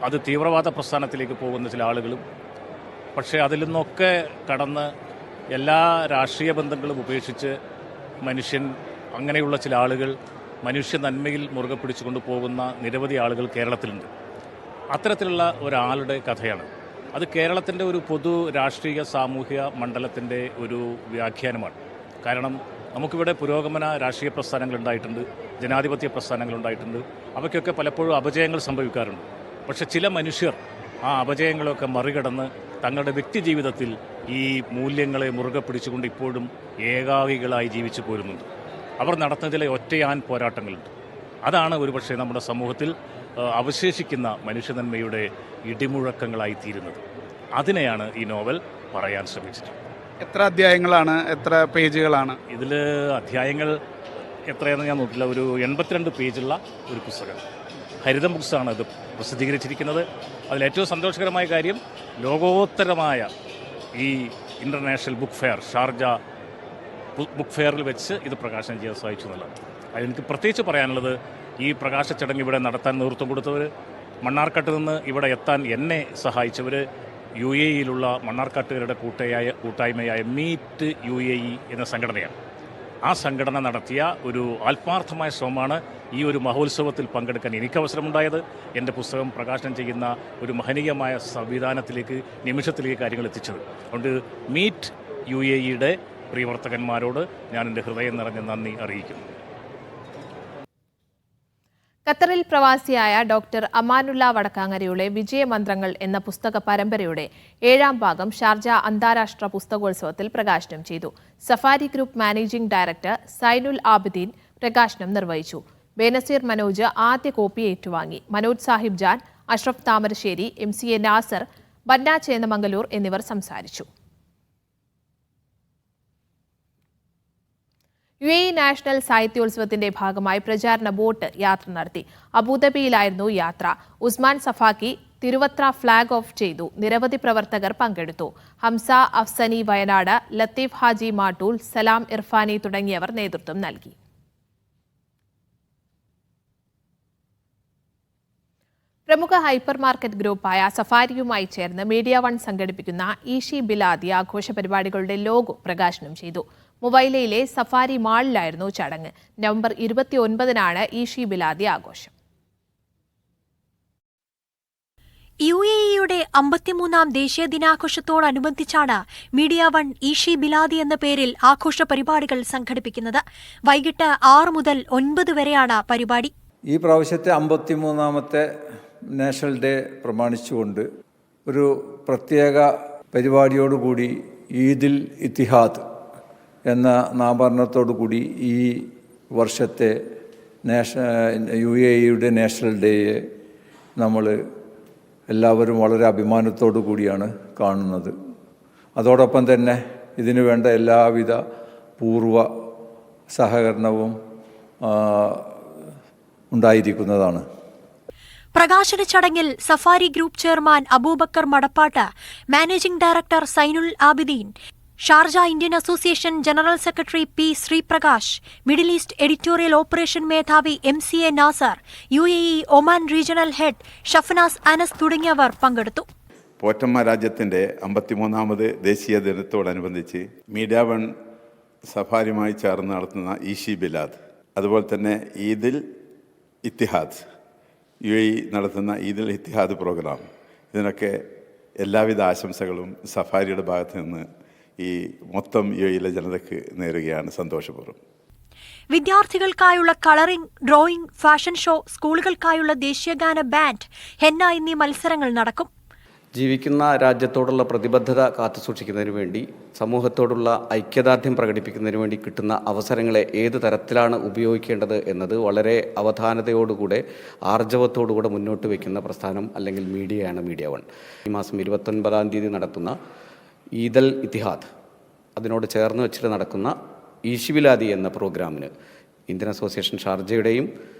അത് തീവ്രവാദ പ്രസ്ഥാനത്തിലേക്ക് പോകുന്ന ചില ആളുകളും, പക്ഷേ അതിൽ നിന്നൊക്കെ കടന്ന് എല്ലാ രാഷ്ട്രീയ ബന്ധങ്ങളും ഉപേക്ഷിച്ച് മനുഷ്യൻ അങ്ങനെയുള്ള ചില ആളുകൾ മനുഷ്യ നന്മയിൽ മുറുകെ പിടിച്ചുകൊണ്ട് പോകുന്ന നിരവധി ആളുകൾ കേരളത്തിലുണ്ട്. അത്തരത്തിലുള്ള ഒരാളുടെ കഥയാണ്. അത് കേരളത്തിൻ്റെ ഒരു പൊതു രാഷ്ട്രീയ സാമൂഹിക മണ്ഡലത്തിൻ്റെ ഒരു വ്യാഖ്യാനമാണ്. കാരണം നമുക്കിവിടെ പുരോഗമന രാഷ്ട്രീയ പ്രസ്ഥാനങ്ങളുണ്ടായിട്ടുണ്ട്, ജനാധിപത്യ പ്രസ്ഥാനങ്ങളുണ്ടായിട്ടുണ്ട്. അവയ്ക്കൊക്കെ പലപ്പോഴും അപജയങ്ങൾ സംഭവിക്കാറുണ്ട്. പക്ഷേ ചില മനുഷ്യർ ആ അപജയങ്ങളൊക്കെ മറികടന്ന് തങ്ങളുടെ വ്യക്തി ജീവിതത്തിൽ ഈ മൂല്യങ്ങളെ മുറുകെ പിടിച്ചുകൊണ്ട് ഇപ്പോഴും ഏകാകികളായി ജീവിച്ചു പോരുന്നുണ്ട്. അവർ നടത്തുന്ന ചില ഒറ്റയാൻ പോരാട്ടങ്ങളുണ്ട്. അതാണ് ഒരുപക്ഷെ നമ്മുടെ സമൂഹത്തിൽ അവശേഷിക്കുന്ന മനുഷ്യനന്മയുടെ ഇടിമുഴക്കങ്ങളായി തീരുന്നത്. അതിനെയാണ് ഈ നോവൽ പറയാൻ ശ്രമിച്ചിട്ടുള്ളത്. എത്ര അധ്യായങ്ങളാണ്, എത്ര പേജുകളാണ്? ഇതിൽ അധ്യായങ്ങൾ എത്രയാണെന്ന് ഞാൻ നോക്കില്ല. ഒരു 82 പേജുള്ള ഒരു പുസ്തകം. ഹരിതം ബുക്സാണ് ഇത് പ്രസിദ്ധീകരിച്ചിരിക്കുന്നത്. അതിലേറ്റവും സന്തോഷകരമായ കാര്യം ലോകോത്തരമായ ഈ international book fair, Sharjah book ഫെയറിൽ വെച്ച് ഇത് പ്രകാശനം ചെയ്യാൻ സാധിച്ചു എന്നുള്ളതാണ്. അതെനിക്ക് പ്രത്യേകിച്ച് പറയാനുള്ളത്, ഈ പ്രകാശ ചടങ്ങ് ഇവിടെ നടത്താൻ നേതൃത്വം കൊടുത്തവർ, മണ്ണാർക്കാട്ട് നിന്ന് ഇവിടെ എത്താൻ എന്നെ സഹായിച്ചവർ, UAE-യിലുള്ള മണ്ണാർക്കാട്ടുകാരുടെ കൂട്ടായ്മയായ മീറ്റ് UAE എന്ന സംഘടനയാണ്. ആ സംഘടന നടത്തിയ ഒരു ആത്മാർത്ഥമായ ശ്രമമാണ് ഈ ഒരു മഹോത്സവത്തിൽ പങ്കെടുക്കാൻ എനിക്ക് അവസരമുണ്ടായത്. എൻ്റെ പുസ്തകം പ്രകാശനം ചെയ്യുന്ന ഒരു മഹനീയമായ സംവിധാനത്തിലേക്ക്, നിമിഷത്തിലേക്ക് കാര്യങ്ങൾ എത്തിച്ചത്. അതുകൊണ്ട് മീറ്റ് UAE-യുടെ പ്രിയവർത്തകന്മാരോട് ഞാൻ എൻ്റെ ഹൃദയം നിറഞ്ഞ നന്ദി അറിയിക്കുന്നു. ഖത്തറിൽ പ്രവാസിയായ ഡോക്ടർ അമാനുള്ള വടക്കാങ്ങരയുടെ വിജയമന്ത്രങ്ങൾ എന്ന പുസ്തക പരമ്പരയുടെ 7ാം ഭാഗം ഷാർജ അന്താരാഷ്ട്ര പുസ്തകോത്സവത്തിൽ പ്രകാശനം ചെയ്തു. Safari group managing director Zainul Abideen പ്രകാശനം നിർവഹിച്ചു. ബേനസീർ മനോജ് ആദ്യ കോപ്പി ഏറ്റുവാങ്ങി. മനോജ് സാഹിബ് ജാൻ, അഷ്റഫ് താമരശ്ശേരി, MCA നാസർ, ബന്ന ചേന്നമംഗലൂർ എന്നിവർ സംസാരിച്ചു. UAE നാഷണൽ സാഹിത്യോത്സവത്തിന്റെ ഭാഗമായി പ്രചാരണ ബോട്ട് യാത്ര നടത്തി. അബുദാബിയിലായിരുന്നു യാത്ര. ഉസ്മാൻ സഫാക്കി തിരുവത്ര ഫ്ളാഗ് ഓഫ് ചെയ്തു. നിരവധി പ്രവർത്തകർ പങ്കെടുത്തു. ഹംസ അഫ്സനി വയനാട്, ലത്തീഫ് ഹാജി മാട്ടൂൽ, സലാം ഇർഫാനി തുടങ്ങിയവർ നേതൃത്വം നൽകി. പ്രമുഖ ഹൈപ്പർ മാർക്കറ്റ് ഗ്രൂപ്പായ സഫാരിയുമായി ചേർന്ന് മീഡിയ വൺ സംഘടിപ്പിക്കുന്ന ഈഷി ബിലാദി ആഘോഷ പരിപാടികളുടെ ലോഗോ പ്രകാശനം ചെയ്തു. മുവൈലയിലെ സഫാരി മാളിലായിരുന്നു ചടങ്ങ്. നവംബർ 29-നാണ് ഈഷി ബിലാദി ആഘോഷം. UAE-യുടെ 53ാം ദേശീയ ദിനാഘോഷത്തോടനുബന്ധിച്ചാണ് മീഡിയ വൺ ഈഷി ബിലാദി എന്ന പേരിൽ ആഘോഷ പരിപാടികൾ സംഘടിപ്പിക്കുന്നത്. വൈകിട്ട് 6 മുതൽ 9 വരെയാണ് പരിപാടി. ഈ പ്രാവശ്യത്തെ 53ാമത്തെ നാഷണൽ ഡേ പ്രമാണിച്ചുകൊണ്ട് ഒരു പ്രത്യേക പരിപാടിയോടുകൂടി ഈദിൽ ഇത്തിഹാദ് എന്ന നാമകരണത്തോടുകൂടി ഈ വർഷത്തെ UAE-യുടെ നാഷണൽ ഡേയെ നമ്മൾ എല്ലാവരും വളരെ അഭിമാനത്തോടു കൂടിയാണ് കാണുന്നത്. അതോടൊപ്പം തന്നെ ഇതിനു വേണ്ട എല്ലാവിധ പൂർവ്വ സഹകരണവും ഉണ്ടായിരിക്കുന്നതാണ്. പ്രകാശന ചടങ്ങിൽ Safari group chairman Abubakar Madappatt, managing director Zainul Abideen, Sharjah Indian association general secretary P. Sreeprakash, Middle East editorial operation മേധാവി MCA Nasar, UAE Oman regional head Shafnas Anas തുടങ്ങിയവർ പങ്കെടുത്തു. പോറ്റമ്മ രാജ്യത്തിൻ്റെ 53ാമത് ദേശീയ ദിനത്തോടനുബന്ധിച്ച് മീഡിയ വൺ സഫാരിയുമായി ചേർന്ന് നടത്തുന്ന ഈഷി ബിലാദ്, അതുപോലെ തന്നെ ഈദിൽ ഇത്തിഹാദ്, UAE നടത്തുന്ന ഈദിൽ ഇത്തിഹാദ് പ്രോഗ്രാം, ഇതിനൊക്കെ എല്ലാവിധ ആശംസകളും സഫാരിയുടെ ഭാഗത്ത് നിന്ന് ഈ മൊത്തം UAE ജനതയ്ക്ക് നേരുകയാണ് സന്തോഷപൂർവ്വം. വിദ്യാർത്ഥികൾക്കായുള്ള കളറിംഗ്, ഡ്രോയിംഗ്, ഫാഷൻ ഷോ, സ്കൂളുകൾക്കായുള്ള ദേശീയഗാന ബാൻഡ്, ഹെന്ന എന്നീ മത്സരങ്ങൾ നടക്കും. ജീവിക്കുന്ന രാജ്യത്തോടുള്ള പ്രതിബദ്ധത കാത്തുസൂക്ഷിക്കുന്നതിന് വേണ്ടി, സമൂഹത്തോടുള്ള ഐക്യദാർഢ്യം പ്രകടിപ്പിക്കുന്നതിന് വേണ്ടി കിട്ടുന്ന അവസരങ്ങളെ ഏത് തരത്തിലാണ് ഉപയോഗിക്കേണ്ടത് എന്നത് വളരെ അവധാനതയോടുകൂടെ ആർജവത്തോടുകൂടെ മുന്നോട്ട് വയ്ക്കുന്ന പ്രസ്ഥാനം അല്ലെങ്കിൽ മീഡിയയാണ് മീഡിയ വൺ. ഈ മാസം 29-ാം തീയതി നടത്തുന്ന ഈദൽ ഇത്തിഹാദ്, അതിനോട് ചേർന്ന് വെച്ചിട്ട് നടക്കുന്ന ഈശിബിലാദി എന്ന പ്രോഗ്രാമിന് ഇന്ത്യൻ അസോസിയേഷൻ ഷാർജയുടെയും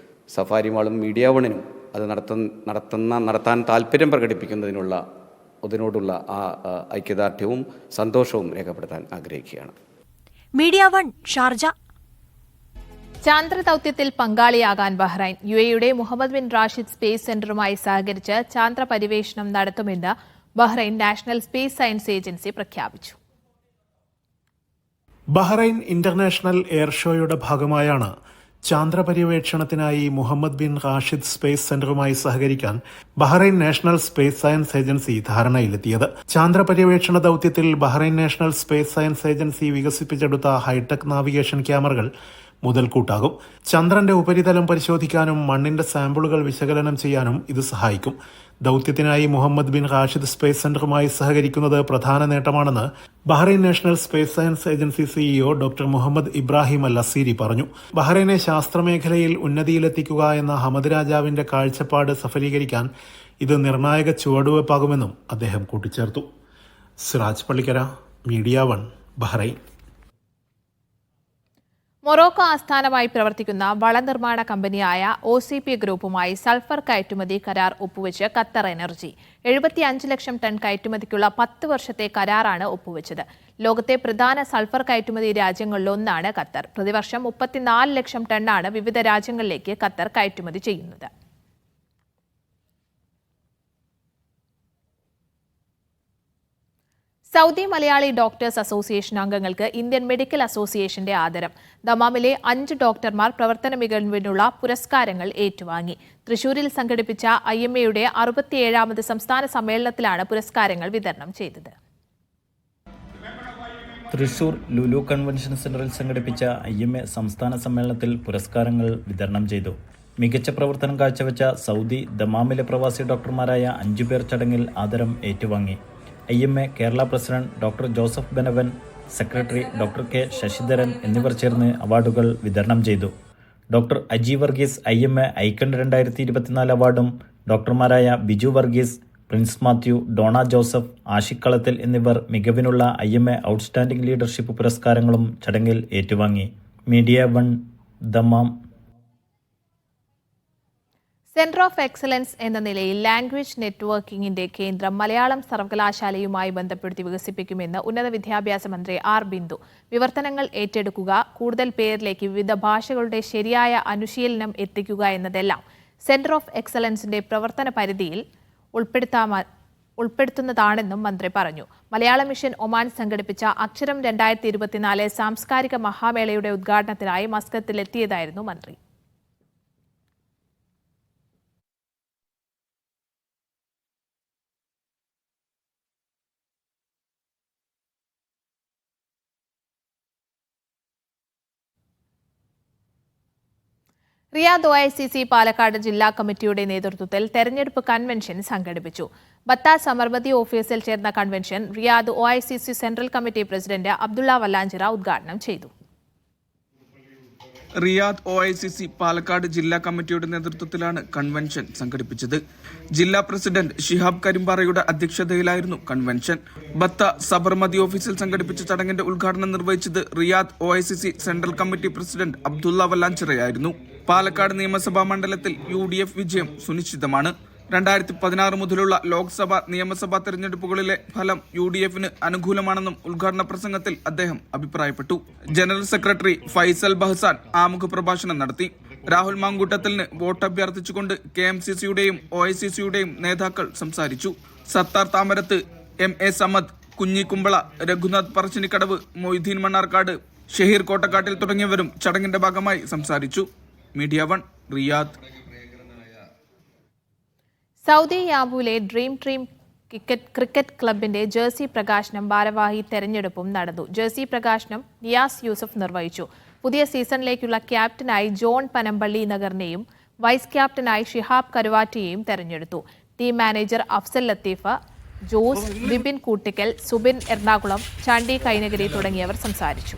സഫാരി മാളും മീഡിയ വണിനും അത് നടത്താൻ താല്പര്യം പ്രകടിപ്പിക്കുന്നതിനുള്ള അതിനോടുള്ള ആ ഐക്യദാർഢ്യവും സന്തോഷവും രേഖപ്പെടുത്താൻ ആഗ്രഹിക്കുകയാണ്. Media one Sharjah. ചാന്ദ്ര ദൗത്യത്തിൽ പങ്കാളിയാകാൻ ബഹ്റൈൻ UAEയുടെ മുഹമ്മദ് ബിൻ റാഷിദ് സ്പേസ് സെന്ററുമായി സഹകരിച്ച് ചാന്ദ്ര പര്യവേഷണം നടത്തുമെന്ന് Bahrain national space science agency പ്രഖ്യാപിച്ചു. ബഹ്റൈൻ ഇന്റർനാഷണൽ എയർ ഷോയുടെ ഭാഗമായാണ് ചാന്ദ്രപര്യവേക്ഷണത്തിനായി മുഹമ്മദ് ബിൻ റാഷിദ് സ്പേസ് സെന്ററുമായി സഹകരിക്കാൻ Bahrain national space science agency ധാരണയിലെത്തിയത്. ചാന്ദ്രപര്യവേക്ഷണ ദൌത്യത്തിൽ Bahrain national space science agency വികസിപ്പിച്ചെടുത്ത ഹൈടെക് നാവിഗേഷൻ ക്യാമറകൾ മുതൽക്കൂട്ടാകും. ചന്ദ്രന്റെ ഉപരിതലം പരിശോധിക്കാനും മണ്ണിന്റെ സാമ്പിളുകൾ വിശകലനം ചെയ്യാനും ഇത് സഹായിക്കും. ദൌത്യത്തിനായി മുഹമ്മദ് ബിൻ റാഷിദ് സ്പേസ് സെന്ററുമായി സഹകരിക്കുന്നത് പ്രധാന നേട്ടമാണെന്ന് Bahrain national space science agency CEO doctor Mohammed Ibrahim al Asiri പറഞ്ഞു. ബഹ്റൈനെ ശാസ്ത്രമേഖലയിൽ ഉന്നതിയിലെത്തിക്കുക എന്ന ഹമദ് രാജാവിന്റെ കാഴ്ചപ്പാട് സഫലീകരിക്കാൻ ഇത് നിർണായക ചുവടുവയ്പ്പാകുമെന്നും അദ്ദേഹം കൂട്ടിച്ചേർത്തു. Siraj Pallikkara, media one, Bahrain. Morocco ആസ്ഥാനമായി പ്രവർത്തിക്കുന്ന വളനിർമ്മാണ കമ്പനിയായ OCP ഗ്രൂപ്പുമായി സൾഫർ കയറ്റുമതി കരാർ ഒപ്പുവെച്ച് ഖത്തർ എനർജി. 75 ലക്ഷം ടൺ കയറ്റുമതിക്കുള്ള 10 വർഷത്തെ കരാറാണ് ഒപ്പുവെച്ചത്. ലോകത്തെ പ്രധാന സൾഫർ കയറ്റുമതി രാജ്യങ്ങളിലൊന്നാണ് ഖത്തർ. പ്രതിവർഷം 34 ലക്ഷം ടണ്ണാണ് വിവിധ രാജ്യങ്ങളിലേക്ക് ഖത്തർ കയറ്റുമതി ചെയ്യുന്നത്. സൗദി മലയാളി ഡോക്ടേഴ്സ് അസോസിയേഷൻ അംഗങ്ങൾക്ക് ഇന്ത്യൻ മെഡിക്കൽ അസോസിയേഷന്റെ ആദരം. ദമാമിലെ 5 ഡോക്ടർമാർ പ്രവർത്തന മികവിനുള്ള പുരസ്കാരങ്ങൾ ഏറ്റുവാങ്ങി. തൃശൂരിൽ സംഘടിപ്പിച്ച IMAയുടെ 67ാമത് സംസ്ഥാന സമ്മേളനത്തിലാണ് പുരസ്കാരങ്ങൾ വിതരണം ചെയ്തത്. തൃശൂർ ലുലു കൺവെൻഷൻ സെന്ററിൽ സംഘടിപ്പിച്ച IMA സംസ്ഥാന സമ്മേളനത്തിൽ പുരസ്കാരങ്ങൾ വിതരണം ചെയ്തു. മികച്ച പ്രവർത്തനം കാഴ്ചവെച്ച സൗദി ദമാമിലെ പ്രവാസി ഡോക്ടർമാരായ 5 പേർ ചടങ്ങിൽ ആദരം ഏറ്റുവാങ്ങി. IMA Kerala president doctor Joseph Benavan, secretary doctor K Sasidharan എന്നിവർ ചേർന്ന് അവാർഡുകൾ വിതരണം ചെയ്തു. Doctor Aji Varghese IMA icon 2024 അവാർഡും ഡോക്ടർമാരായ ബിജു വർഗീസ്, പ്രിൻസ് മാത്യു, ഡോണ ജോസഫ്, ആഷിക്കളത്തിൽ എന്നിവർ മികവിനുള്ള IMA ഔട്ട്സ്റ്റാൻഡിംഗ് ലീഡർഷിപ്പ് പുരസ്കാരങ്ങളും ചടങ്ങിൽ ഏറ്റുവാങ്ങി. Media one, Dammam. Centre of excellence എന്ന നിലയിൽ ലാംഗ്വേജ് നെറ്റ്വർക്കിംഗിന്റെ കേന്ദ്രം മലയാളം സർവകലാശാലയുമായി ബന്ധപ്പെടുത്തി വികസിപ്പിക്കുമെന്ന് ഉന്നത വിദ്യാഭ്യാസ മന്ത്രി R. ബിന്ദു. വിവർത്തനങ്ങൾ ഏറ്റെടുക്കുക, കൂടുതൽ പേരിലേക്ക് വിവിധ ഭാഷകളുടെ ശരിയായ അനുശീലനം എത്തിക്കുക എന്നതെല്ലാം സെന്റർ ഓഫ് എക്സലൻസിന്റെ പ്രവർത്തന പരിധിയിൽ ഉൾപ്പെടുത്തുന്നതാണെന്നും മന്ത്രി പറഞ്ഞു. മലയാള മിഷൻ ഒമാൻ സംഘടിപ്പിച്ച അക്ഷരം 2024 സാംസ്കാരിക മഹാമേളയുടെ ഉദ്ഘാടനത്തിനായി മസ്കത്തിലെത്തിയതായിരുന്നു മന്ത്രി. റിയാദ് OICC പാലക്കാട് ജില്ലാ കമ്മിറ്റിയുടെ നേതൃത്വത്തിൽ തെരഞ്ഞെടുപ്പ് കൺവെൻഷൻ സംഘടിപ്പിച്ചു. ബത്ത സമർബതി ഓഫീസിൽ ചേർന്ന convention Riyadh OICC central committee president Abdullah Vallanchira ഉദ്ഘാടനം ചെയ്തു. റിയാദ് OICC പാലക്കാട് ജില്ലാ കമ്മിറ്റിയുടെ നേതൃത്വത്തിലാണ് കൺവെൻഷൻ സംഘടിപ്പിച്ചത്. ജില്ലാ പ്രസിഡന്റ് ഷിഹാബ് കരിമ്പാറയുടെ അധ്യക്ഷതയിലായിരുന്നു കൺവെൻഷൻ. ബത്ത സബർമതി ഓഫീസിൽ സംഘടിപ്പിച്ച ചടങ്ങിന്റെ ഉദ്ഘാടനം നിർവഹിച്ചത് Riyadh OICC central committee president Abdullah വല്ലാഞ്ചിറയായിരുന്നു. പാലക്കാട് നിയമസഭാ മണ്ഡലത്തിൽ UDF വിജയം സുനിശ്ചിതമാണ്. 2016 മുതലുള്ള ലോക്സഭ നിയമസഭാ തെരഞ്ഞെടുപ്പുകളിലെ ഫലം UDFന് അനുകൂലമാണെന്നും ഉദ്ഘാടന പ്രസംഗത്തിൽ അദ്ദേഹം അഭിപ്രായപ്പെട്ടു. ജനറൽ സെക്രട്ടറി ഫൈസൽ ബഹ്സാൻ ആമുഖ പ്രഭാഷണം നടത്തി. രാഹുൽ മാങ്കൂട്ടത്തലിന് വോട്ട് അഭ്യർത്ഥിച്ചുകൊണ്ട് KMCCയുടെയും OICCയുടെയും നേതാക്കൾ സംസാരിച്ചു. സത്താർ താമരത്ത്, MA സമദ്, കുഞ്ഞിക്കുമ്പള, രഘുനാഥ് പറശ്ശിനിക്കടവ്, മൊയ്തീൻ മണ്ണാർക്കാട്, ഷഹീർ കോട്ടക്കാട്ടിൽ തുടങ്ങിയവരും ചടങ്ങിന്റെ ഭാഗമായി സംസാരിച്ചു. Media one, Riyadh. സൗദി യാബൂലെ ഡ്രീം ക്രിക്കറ്റ് ക്ലബിന്റെ ജേഴ്സി പ്രകാശനം ഭാരവാഹി തെരഞ്ഞെടുപ്പും നടന്നു. ജേഴ്സി പ്രകാശനം നിയാസ് യൂസഫ് നിർവഹിച്ചു. പുതിയ സീസണിലേക്കുള്ള ക്യാപ്റ്റനായി ജോൺ പനമ്പള്ളി നഗറിനെയും വൈസ് ക്യാപ്റ്റനായി ഷിഹാബ് കരുവാറ്റയെയും തെരഞ്ഞെടുത്തു. ടീം മാനേജർ അഫ്സൽ ലത്തീഫ്, ജോസ്, ബിബിൻ കൂട്ടിക്കൽ, സുബിൻ എറണാകുളം, ചാണ്ടി കൈനഗിരി തുടങ്ങിയവർ സംസാരിച്ചു.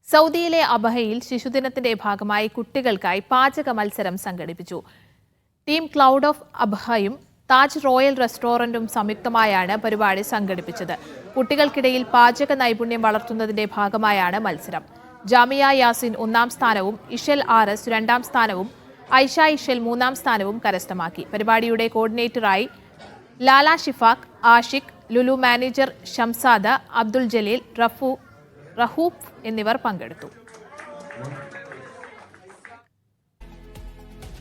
സൗദിയിലെ അബഹയിൽ ശിശുദിനത്തിന്റെ ഭാഗമായി കുട്ടികൾക്കായി പാചക മത്സരം സംഘടിപ്പിച്ചു. ടീം ക്ലൗഡ് ഓഫ് അബഹയും താജ് റോയൽ റെസ്റ്റോറന്റും സംയുക്തമായാണ് പരിപാടി സംഘടിപ്പിച്ചത്. കുട്ടികൾക്കിടയിൽ പാചക നൈപുണ്യം വളർത്തുന്നതിന്റെ ഭാഗമായാണ് മത്സരം. ജാമിയ യാസിൻ 1-ാം സ്ഥാനവും ഇഷൽ RS 2-ാം സ്ഥാനവും ഐഷ ഇഷൽ 3-ാം സ്ഥാനവും കരസ്ഥമാക്കി. പരിപാടിയുടെ കോർഡിനേറ്ററായി ലാല ഷിഫാഖ്, ആഷിഖ്, ലുലു മാനേജർ ഷംസാദ, അബ്ദുൽ ജലീൽ, റഹൂഫ് എന്നിവർ പങ്കെടുത്തു.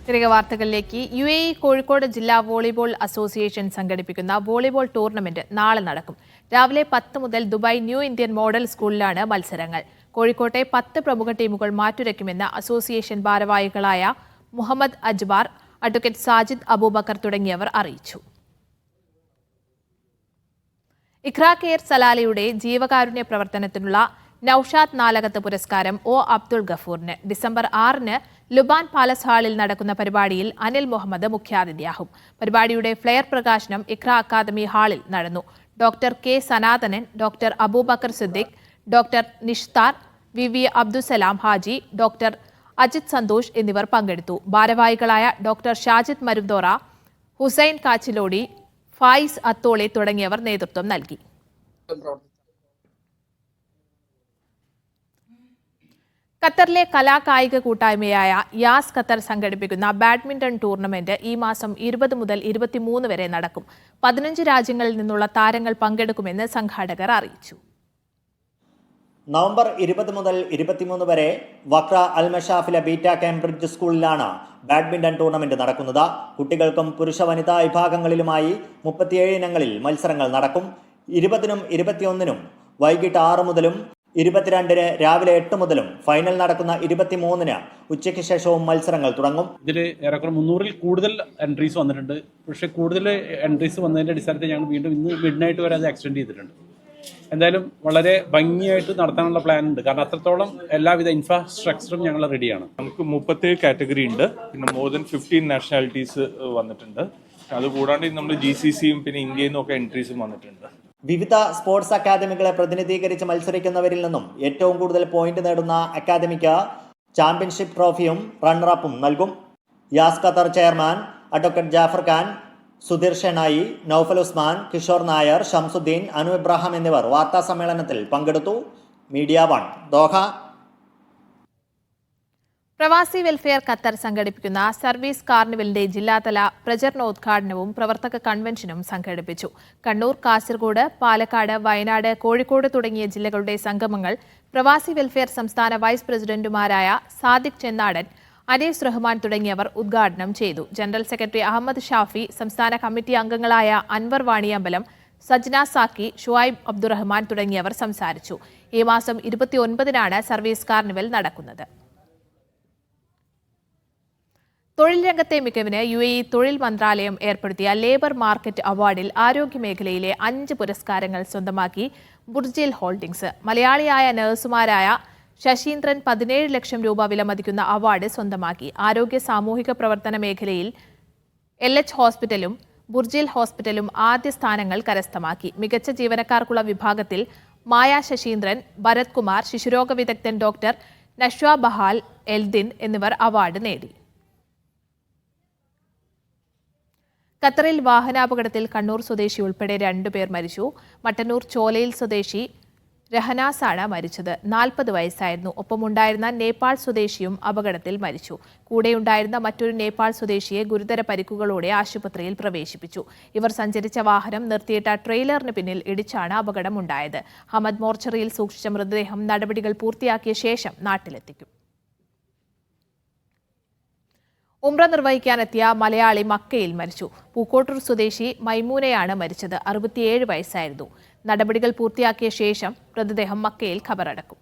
തിരികെ വാർത്തകളിലേക്ക്. UAE കോഴിക്കോട് ജില്ലാ വോളിബോൾ അസോസിയേഷൻ സംഘടിപ്പിക്കുന്ന വോളിബോൾ ടൂർണമെന്റ് നാളെ നടക്കും. രാവിലെ 10 മുതൽ ദുബായ് ന്യൂ ഇന്ത്യൻ മോഡൽ സ്കൂളിലാണ് മത്സരങ്ങൾ. കോഴിക്കോട്ടെ 10 പ്രമുഖ ടീമുകൾ മാറ്റുരയ്ക്കുമെന്ന് അസോസിയേഷൻ ഭാരവാഹികളായ മുഹമ്മദ് അജ്ബാർ, അഡ്വക്കേറ്റ് സാജിദ് അബൂബക്കർ തുടങ്ങിയവർ അറിയിച്ചു. ഇഖ്ര കെയർ സലാലയുടെ ജീവകാരുണ്യ പ്രവർത്തനത്തിനുള്ള നൌഷാദ് നാലകത്ത് പുരസ്കാരം O. അബ്ദുൾ ഗഫൂറിന്. ഡിസംബർ 6-ന് ലുബാൻ പാലസ് ഹാളിൽ നടക്കുന്ന പരിപാടിയിൽ അനിൽ മുഹമ്മദ് മുഖ്യാതിഥിയാകും. പരിപാടിയുടെ ഫ്ലെയർ പ്രകാശനം ഇഖ്ര അക്കാദമി ഹാളിൽ നടന്നു. Doctor K. Sanathanan, doctor Abubakar Siddique, doctor Nishtar, VV Abdussalam Haji, doctor Ajith Santhosh എന്നിവർ പങ്കെടുത്തു. ഭാരവാഹികളായ ഡോക്ടർ ഷാജിദ് മരുദോറ, ഹുസൈൻ കാച്ചിലോടി, ഫായിസ് അത്തോളെ തുടങ്ങിയവർ നേതൃത്വം നൽകി. ഖത്തറിലെ കലാകായിക കൂട്ടായ്മയായ യാസ് ഖത്തർ സംഘടിപ്പിക്കുന്ന ബാഡ്മിന്റൺ ടൂർണമെന്റ് ഈ മാസം 20 മുതൽ 23 വരെ നടക്കും. 15 രാജ്യങ്ങളിൽ നിന്നുള്ള താരങ്ങൾ പങ്കെടുക്കുമെന്ന് സംഘാടകർ അറിയിച്ചു. നവംബർ 20 മുതൽ 23 വരെ വക്ര അൽമഷാഫിലെ ബീറ്റ കേംബ്രിഡ്ജ് സ്കൂളിലാണ് ബാഡ്മിന്റൺ ടൂർണമെന്റ് നടക്കുന്നത്. കുട്ടികൾക്കും പുരുഷ വനിതാ വിഭാഗങ്ങളിലുമായി 37 ഇനങ്ങളിൽ മത്സരങ്ങൾ നടക്കും. 20-നും 21-നും വൈകിട്ട് 6 മുതലും 22-ന് രാവിലെ 8 മുതലും ഫൈനൽ നടക്കുന്ന 23-ന് ഉച്ചയ്ക്ക് ശേഷവും മത്സരങ്ങൾ തുടങ്ങും. ഇതിൽ ഏറെക്കുറെ 300-ൽ കൂടുതൽ എൻട്രീസ് വന്നിട്ടുണ്ട്. പക്ഷേ കൂടുതൽ എൻട്രീസ് വന്നതിൻ്റെ അടിസ്ഥാനത്തിൽ ഞങ്ങൾ വീണ്ടും ഇന്ന് മിഡ്നൈറ്റ് വരെ അത് എക്സ്റ്റെൻഡ് ചെയ്തിട്ടുണ്ട്. എന്തായാലും വളരെ ഭംഗിയായിട്ട് നടത്താനുള്ള പ്ലാൻ ഉണ്ട്. കാരണം അത്രത്തോളം എല്ലാവിധ ഇൻഫ്രാസ്ട്രക്ചറും ഞങ്ങൾ റെഡിയാണ്. നമുക്ക് 37 കാറ്റഗറി ഉണ്ട്. പിന്നെ മോർ ദൻ 15 നാഷണാലിറ്റീസ് വന്നിട്ടുണ്ട്. അതുകൂടാണ്ട് നമ്മൾ GCCയും പിന്നെ ഇന്ത്യയിൽ നിന്നൊക്കെ എൻട്രീസും വന്നിട്ടുണ്ട്. വിവിധ സ്പോർട്സ് അക്കാദമികളെ പ്രതിനിധീകരിച്ച് മത്സരിക്കുന്നവരിൽ നിന്നും ഏറ്റവും കൂടുതൽ പോയിന്റ് നേടുന്ന അക്കാദമിക്ക് ചാമ്പ്യൻഷിപ്പ് ട്രോഫിയും റണ്ണറപ്പും നൽകും. Yas Qatar chairman advocate Jafar Khan, Sudheer Shenoy, Noufal Usman, Kishore Nair, Shamsuddin, Anu Ibrahim എന്നിവർ വാർത്താ സമ്മേളനത്തിൽ പങ്കെടുത്തു. Media 1 Doha. Pravasi welfare Qatar സംഘടിപ്പിക്കുന്ന സർവീസ് കാർണിവലിന്റെ ജില്ലാതല പ്രചരണോദ്ഘാടനവും പ്രവർത്തക കൺവെൻഷനും സംഘടിപ്പിച്ചു. കണ്ണൂർ, കാസർഗോഡ്, പാലക്കാട്, വയനാട്, കോഴിക്കോട് തുടങ്ങിയ ജില്ലകളുടെ സംഗമങ്ങൾ പ്രവാസി വെൽഫെയർ സംസ്ഥാന വൈസ് പ്രസിഡന്റുമാരായ സാദിഖ് ചെന്നാടൻ, അനീസ് റഹ്മാൻ തുടങ്ങിയവർ ഉദ്ഘാടനം ചെയ്തു. ജനറൽ സെക്രട്ടറി അഹമ്മദ് ഷാഫി, സംസ്ഥാന കമ്മിറ്റി അംഗങ്ങളായ അൻവർ വാണിയമ്പലം, സജ്ന സാക്കി, ഷുഐബ് അബ്ദുറഹ്മാൻ തുടങ്ങിയവർ സംസാരിച്ചു. ഈ മാസം 29-നാണ് സർവീസ് കാർണിവൽ നടക്കുന്നത്. തൊഴിൽ രംഗത്തെ മികവിന് UAE തൊഴിൽ മന്ത്രാലയം ഏർപ്പെടുത്തിയ ലേബർ മാർക്കറ്റ് അവാർഡിൽ ആരോഗ്യമേഖലയിലെ 5 പുരസ്കാരങ്ങൾ സ്വന്തമാക്കി ബുർജിൽ ഹോൾഡിംഗ്സ്. മലയാളിയായ നഴ്സുമാരായ ശശീന്ദ്രൻ 17 ലക്ഷം രൂപ വിലമതിക്കുന്ന അവാർഡ് സ്വന്തമാക്കി. ആരോഗ്യ സാമൂഹിക പ്രവർത്തന മേഖലയിൽ LH ഹോസ്പിറ്റലും ബുർജിൽ ഹോസ്പിറ്റലും ആദ്യ സ്ഥാനങ്ങൾ കരസ്ഥമാക്കി. മികച്ച ജീവനക്കാർക്കുള്ള വിഭാഗത്തിൽ മായ ശശീന്ദ്രൻ, ഭരത് കുമാർ, ശിശുരോഗ വിദഗ്ധൻ ഡോക്ടർ നഷ്വ ബഹാൽ എൽദിൻ എന്നിവർ അവാർഡ് നേടി. ഖത്തറിൽ വാഹനാപകടത്തിൽ കണ്ണൂർ സ്വദേശി ഉൾപ്പെടെ 2 പേർ മരിച്ചു. മട്ടന്നൂർ ചോലയിൽ സ്വദേശി രഹനാസാണ് മരിച്ചത്. 40 വയസ്സായിരുന്നു. ഒപ്പമുണ്ടായിരുന്ന നേപ്പാൾ സ്വദേശിയും അപകടത്തിൽ മരിച്ചു. കൂടെയുണ്ടായിരുന്ന മറ്റൊരു നേപ്പാൾ സ്വദേശിയെ ഗുരുതര പരിക്കുകളോടെ ആശുപത്രിയിൽ പ്രവേശിപ്പിച്ചു. ഇവർ സഞ്ചരിച്ച വാഹനം നിർത്തിയിട്ട ട്രെയിലറിന് പിന്നിൽ ഇടിച്ചാണ് അപകടമുണ്ടായത്. ഹമദ് മോർച്ചറിയിൽ സൂക്ഷിച്ച മൃതദേഹം നടപടികൾ പൂർത്തിയാക്കിയ ശേഷം നാട്ടിലെത്തിക്കും. ഉംറ നിർവഹിക്കാനെത്തിയ മലയാളി മക്കയിൽ മരിച്ചു. പൂക്കോട്ടൂർ സ്വദേശി മൈമൂനയാണ് മരിച്ചത്. 67 വയസ്സായിരുന്നു. നടപടികൾ പൂർത്തിയാക്കിയ ശേഷം മൃതദേഹം മക്കയിൽ ഖബറടക്കും.